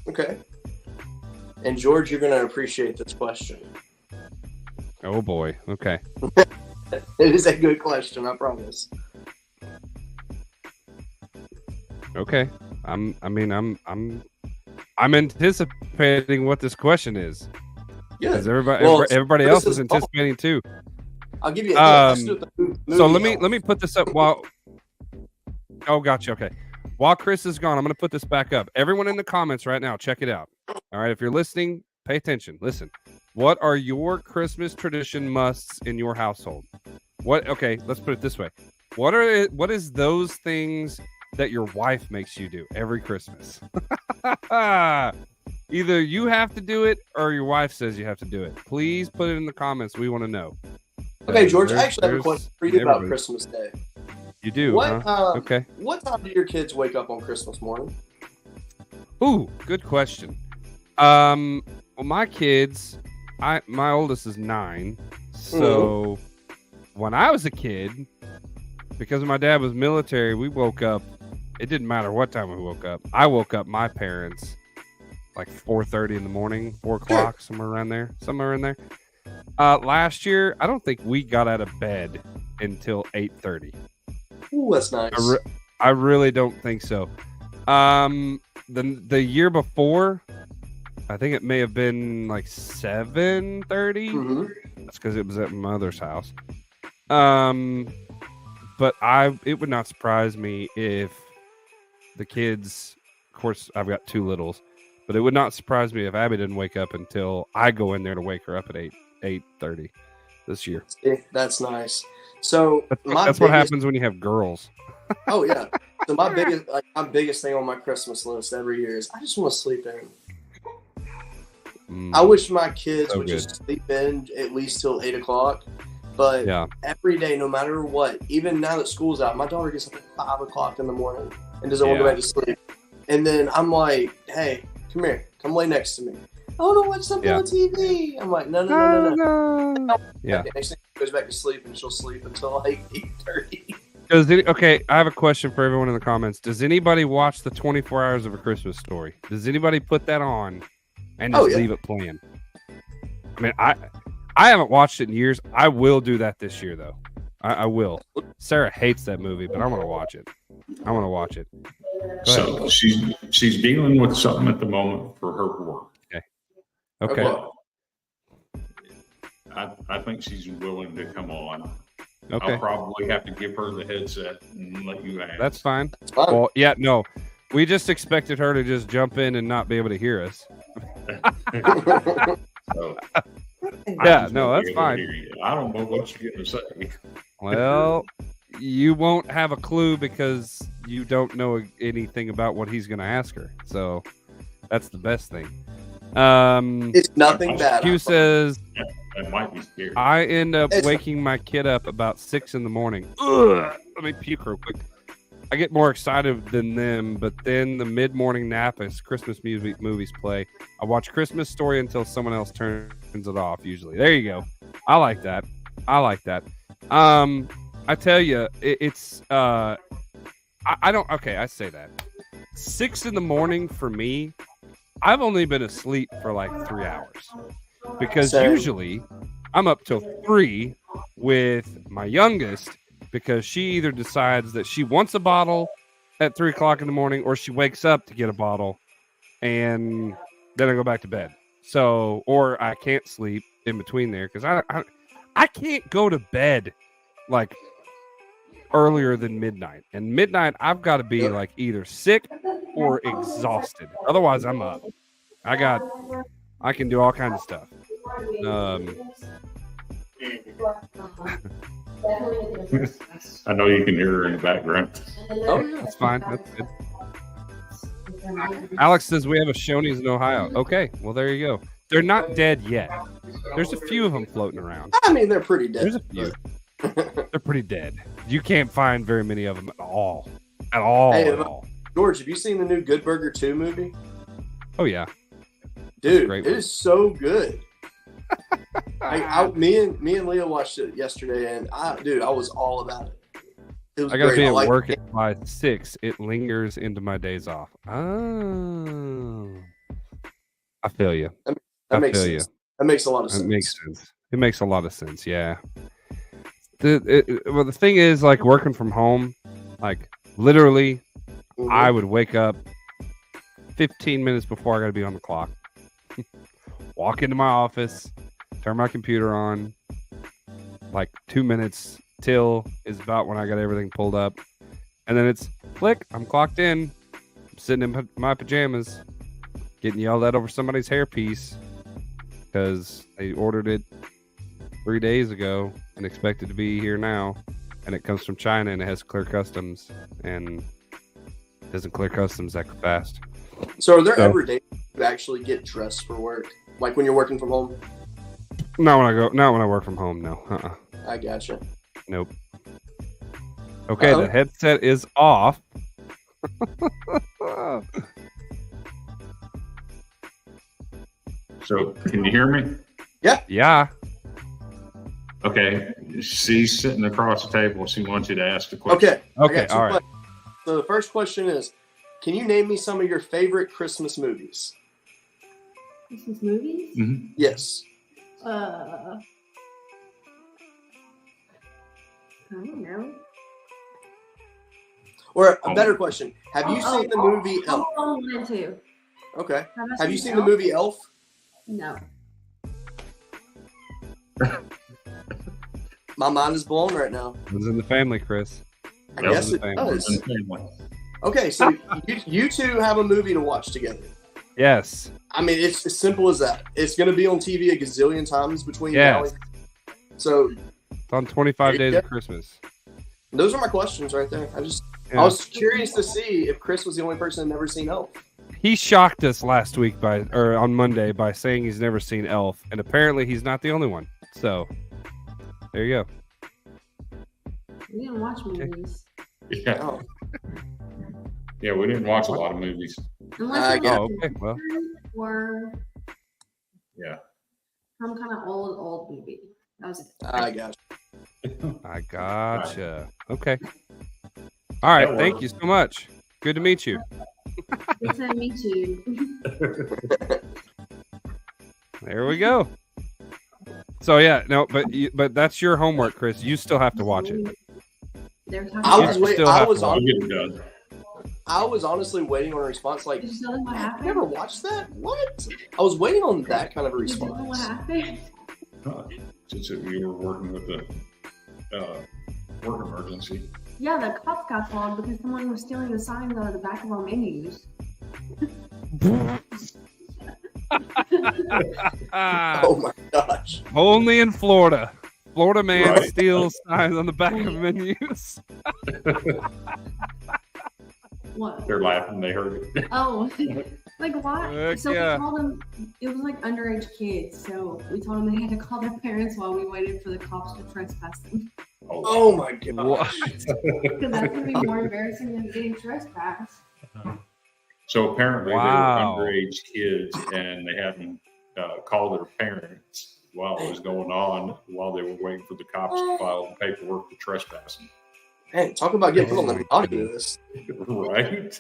Okay. And George, you're going to appreciate this question. Oh boy. Okay. It is a good question, I promise. Okay. I'm anticipating what this question is. Yeah. Because everybody else is anticipating too. I'll give you a hint. So let me put this up while. Oh, gotcha. Okay. While Chris is gone, I'm going to put this back up. Everyone in the comments right now, check it out. All right. If you're listening, pay attention. Listen. What are your Christmas tradition musts in your household? Okay, let's put it this way. What is those things that your wife makes you do every Christmas? Either you have to do it or your wife says you have to do it. Please put it in the comments. We want to know. Okay, George, I actually have a question for you about Christmas Day. You do, What? huh? Okay. What time do your kids wake up on Christmas morning? Ooh, good question. Well, my kids, my oldest is 9. So when I was a kid, because my dad was military, we woke up. It didn't matter what time we woke up. I woke up my parents like 4:30 in the morning, 4 o'clock, somewhere in there. Last year, I don't think we got out of bed until 8:30. Ooh, that's nice. I really don't think so. The year before, I think it may have been like 7:30. That's because it was at my mother's house. But it would not surprise me if the kids, of course, I've got 2 littles, but it would not surprise me if Abby didn't wake up until I go in there to wake her up at 8:30 this year. That's nice. So that's what happens when you have girls. Oh yeah. So my biggest thing on my Christmas list every year is I just want to sleep in. I wish my kids would just sleep in at least till 8 o'clock. But every day, no matter what, even now that school's out, my daughter gets up at 5 o'clock in the morning and doesn't want to go back to sleep. And then I'm like, hey, come here. Come lay next to me. I want to watch something on TV. I'm like, no. Yeah. Next thing she goes back to sleep, and she'll sleep until like 8:30. Okay, I have a question for everyone in the comments. Does anybody watch the 24 Hours of a Christmas Story? Does anybody put that on and just leave it playing? I mean, I haven't watched it in years. I will do that this year, though. I will. Sarah hates that movie, but I want to watch it. So she's dealing with something at the moment for her work. Okay. Well, I think she's willing to come on. Okay. I'll probably have to give her the headset and let you ask. That's fine. Well, yeah, no. We just expected her to just jump in and not be able to hear us. So, yeah, no, that's fine. I don't know what you're going to say. Well, you won't have a clue because you don't know anything about what he's going to ask her. So that's the best thing. It's nothing bad. Q says, that might be scary. I end up waking my kid up about 6 in the morning. Ugh, let me puke real quick. I get more excited than them, but then the mid-morning nap as Christmas movies play. I watch Christmas Story until someone else turns it off, usually. There you go. I like that. I tell you, it's I say that. 6 in the morning for me, I've only been asleep for like 3 hours. Because usually I'm up till 3 with my youngest, because she either decides that she wants a bottle at 3 o'clock in the morning, or she wakes up to get a bottle, and then I go back to bed. So, or I can't sleep in between there because I can't go to bed like earlier than midnight. And midnight, I've got to be like either sick or exhausted. Otherwise, I'm up. I can do all kinds of stuff. I know you can hear her in the background. Oh, yeah. That's fine. That's good. Alex says we have a Shoney's in Ohio. Okay, well, there you go. They're not dead yet. There's a few of them floating around. I mean, they're pretty dead. There's a few. They're pretty dead. You can't find very many of them at all. At all. George, have you seen the new Good Burger 2 movie? Oh, yeah. Dude, it is so good. Me and Leah watched it yesterday, and I was all about it. It was I gotta great. be at work by 6. It lingers into my days off. Oh, I feel you. That makes sense. That makes a lot of sense. It makes a lot of sense. Yeah. The thing is, like, working from home, like, literally, I would wake up 15 minutes before I got to be on the clock. Walk into my office, turn my computer on. Like 2 minutes till is about when I got everything pulled up. And then it's click, I'm clocked in. I'm sitting in my pajamas, getting yelled at over somebody's hairpiece because they ordered it 3 days ago and expected to be here now. And it comes from China and it has clear customs, and it doesn't clear customs that fast. So are there ever days you actually get dressed for work? Like when you're working from home? Not when I work from home, no. I gotcha. Nope. Okay, the headset is off. So, can you hear me? Yeah. Okay. She's sitting across the table. She wants you to ask the question. Okay. All right. So the first question is, can you name me some of your favorite Christmas movies? Christmas movies? Mm-hmm. Yes. I don't know. Or a better question, have you seen the movie Elf? Home Alone 1 and 2. Okay. Have you seen the movie Elf? No. My mind is blown right now. It was in the family, Chris. I guess it does. Okay, so you two have a movie to watch together. Yes. I mean, it's as simple as that. It's going to be on TV a gazillion times between Yes. now. So It's on 25 Days of Christmas. those are my questions right there. I was curious to see if Chris was the only person that never seen Elf. He shocked us last week on Monday by saying he's never seen Elf, and apparently he's not the only one. So there you go. We didn't watch movies. Yeah. Oh. Yeah, we didn't watch a lot of movies. Unless it was okay. Well, or Yeah. some kind of old movie. That was it. I got you. I gotcha. Okay. All right. That Thank works. you so much. Good to meet you. It's a me too. There we go. So yeah, no, but that's your homework, Chris. You still have to watch it. They're talking I about was I'll get it done. I was honestly waiting on a response like, Did you tell them what I've happened? never watched that? What? I was waiting on that kind of a Did you tell them what response. happened? Since we were working with the work emergency. Yeah, the cops got called because someone was stealing the signs out of the back of our menus. Oh my gosh. Only in Florida. Florida man Right. steals signs on the back of menus. What? They're laughing. They heard it. Oh, like why? Heck So yeah. we told them it was like underage kids. So we told them they had to call their parents while we waited for the cops to trespass them. Oh my gosh. What? Because that's gonna be more embarrassing than getting trespassed. So apparently Wow. they were underage kids and they hadn't called their parents while it was going on, while they were waiting for the cops to file the paperwork for trespassing. Man, talk about getting put on the naughty list. Right?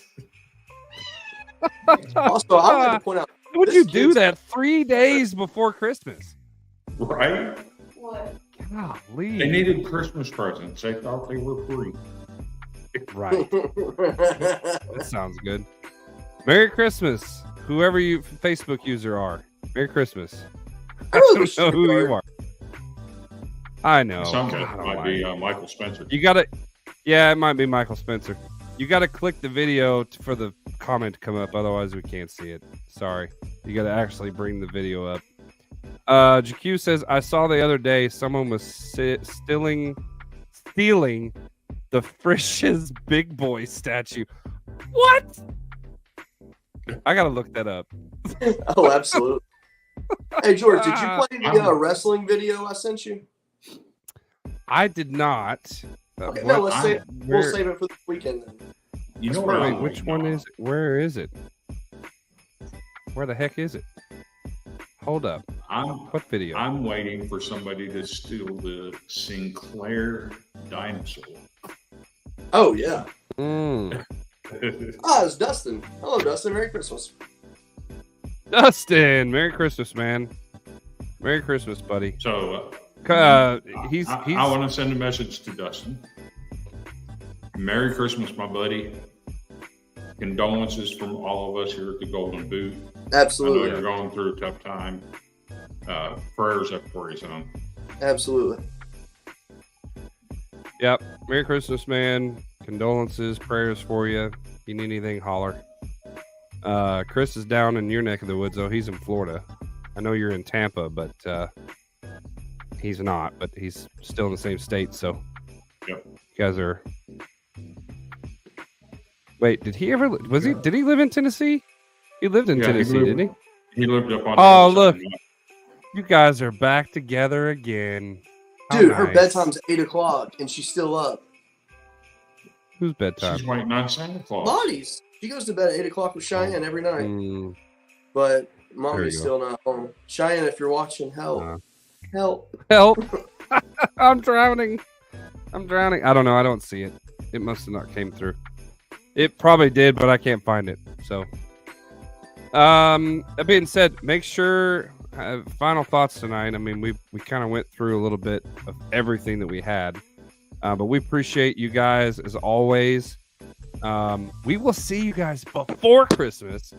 Also, I would like to point out, Would this you do kid's- that 3 days before Christmas? Right? What? Golly. They needed Christmas presents. They thought they were free. Right. That sounds good. Merry Christmas, whoever you Facebook user are. Merry Christmas. I don't know who you are. I know. Sounds I like it don't might like be it. Michael Spencer. You gotta, yeah, it might be Michael Spencer. You gotta click the video for the comment to come up, otherwise we can't see it. Sorry. You gotta actually bring the video up. GQ says, I saw the other day someone was stealing the Frisch's Big Boy statue. What? I gotta look that up. Oh, absolutely. Hey, George, did you play the wrestling video I sent you? I did not. Okay, What- no, we'll save where- it for the weekend then. You know That's what? Wait, I'm which waiting one on? is it? Where is it? Where the heck is it? Hold up. What video? I'm waiting for somebody to steal the Sinclair dinosaur. Oh, yeah. Mm. Ah, it's Dustin. Hello, Dustin. Merry Christmas. Dustin, Merry Christmas, man. Merry Christmas, buddy. So He's I want to send a message to Dustin. Merry Christmas, my buddy. Condolences from all of us here at the Golden Boot. Absolutely. I know you're going through a tough time. Prayers up for you, son. Absolutely. Yep. Merry Christmas, man. Condolences, prayers for you. If you need anything, holler. Chris is down in your neck of the woods, though. He's in Florida. I know you're in Tampa, but he's not. But he's still in the same state, so Yep. you guys are. Wait, did he ever? Was he? Did he live in Tennessee? He lived in Tennessee, didn't he? He lived up on. Oh, the other look. side. You guys are back together again. How Dude, her nice. bedtime's 8 o'clock and she's still up. Who's bedtime? She's waiting on Santa Claus. Monty's. She goes to bed at 8 o'clock with Cheyenne every night. Mm, But There Mommy's you still not home. Cheyenne, if you're watching, help. Help. help! I'm drowning. I'm drowning. I don't know. I don't see it. It must have not came through. It probably did, but I can't find it. So, that being said, make sure final thoughts tonight. I mean, we kind of went through a little bit of everything that we had, but we appreciate you guys as always. We will see you guys before Christmas,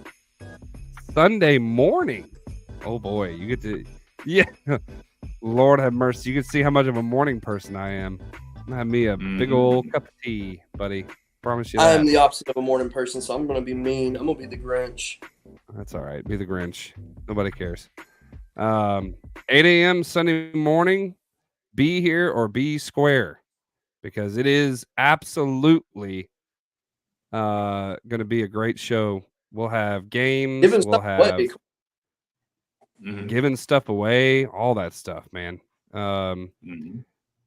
Sunday morning. Oh boy, you get to, yeah. Lord have mercy. You can see how much of a morning person I am. Have me a big old cup of tea, buddy. Promise you that. I am the opposite of a morning person, so I'm going to be mean. I'm going to be the Grinch. That's all right. Be the Grinch. Nobody cares. 8 a.m. Sunday morning. Be here or be square, because it is absolutely going to be a great show. We'll have games. We'll have giving stuff away. All that stuff, man.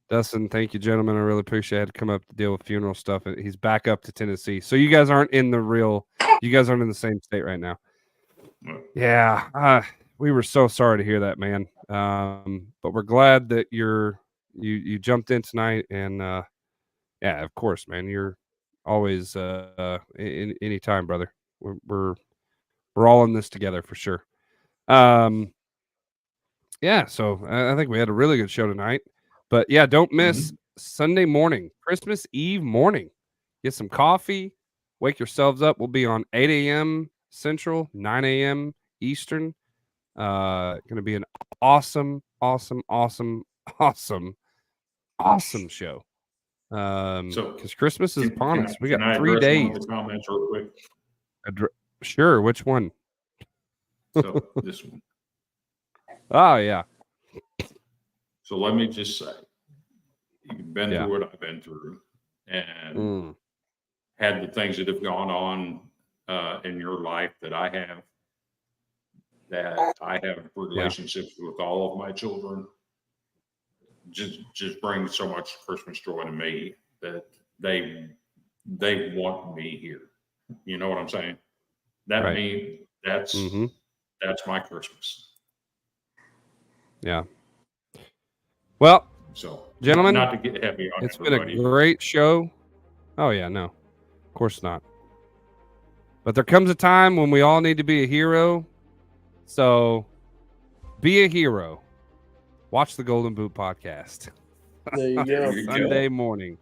Dustin, thank you, gentlemen. I really appreciate it. I had to come up to deal with funeral stuff. He's back up to Tennessee. So you guys aren't in the same state right now. Yeah. We were so sorry to hear that, man. But we're glad that you jumped in tonight. And yeah, of course, man, you're always any time, brother. We're all in this together for sure. Yeah, so I think we had a really good show tonight. But yeah, don't miss Sunday morning, Christmas Eve morning. Get some coffee, wake yourselves up. We'll be on 8 a.m. Central, 9 a.m. Eastern. Going to be an awesome show. Because Christmas is upon us. We got 3 days. One of the comments real quick? Sure. Which one? So this one. Oh yeah. So let me just say, you've been through what I've been through, and had the things that have gone on in your life that I have. That I have relationships with all of my children. Just brings so much Christmas joy to me that they want me here. You know what I'm saying? That means that's my Christmas. Yeah. Well, so gentlemen, not to get heavy on it's everybody. been a great show. Oh yeah, no, of course not. But there comes a time when we all need to be a hero. So be a hero. Watch the Golden Boot podcast. There you go. Sunday morning.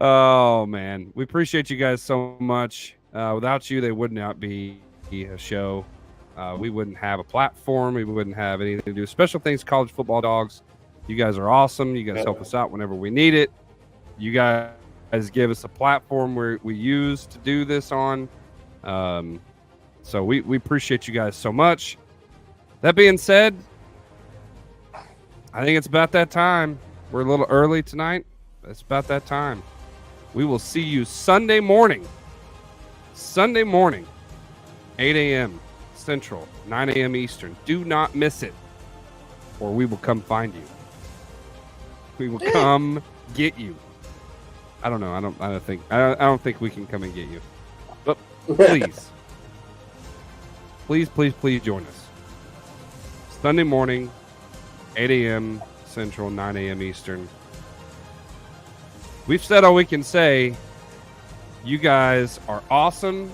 Oh man, we appreciate you guys so much. Without you, there would not be a show. We wouldn't have a platform. We wouldn't have anything to do. Special thanks, College Football Dogs. You guys are awesome. You guys help us out whenever we need it. You guys give us a platform where we use to do this on. So we appreciate you guys so much. That being said, I think it's about that time. We're a little early tonight. But it's about that time. We will see you Sunday morning. Sunday morning, 8 a.m. Central, 9 a.m. Eastern. Do not miss it, or we will come find you. We will come get you. I don't know. I don't think we can come and get you. But please join us. Sunday morning, 8 a.m. Central, 9 a.m. Eastern. We've said all we can say. You guys are awesome.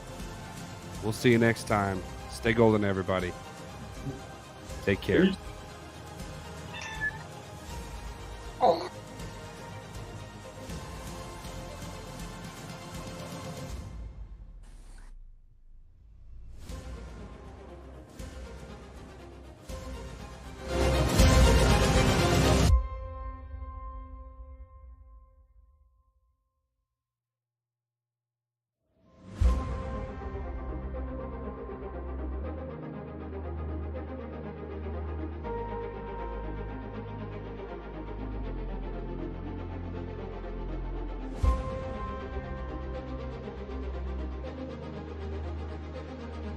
We'll see you next time. Stay golden, everybody. Take care.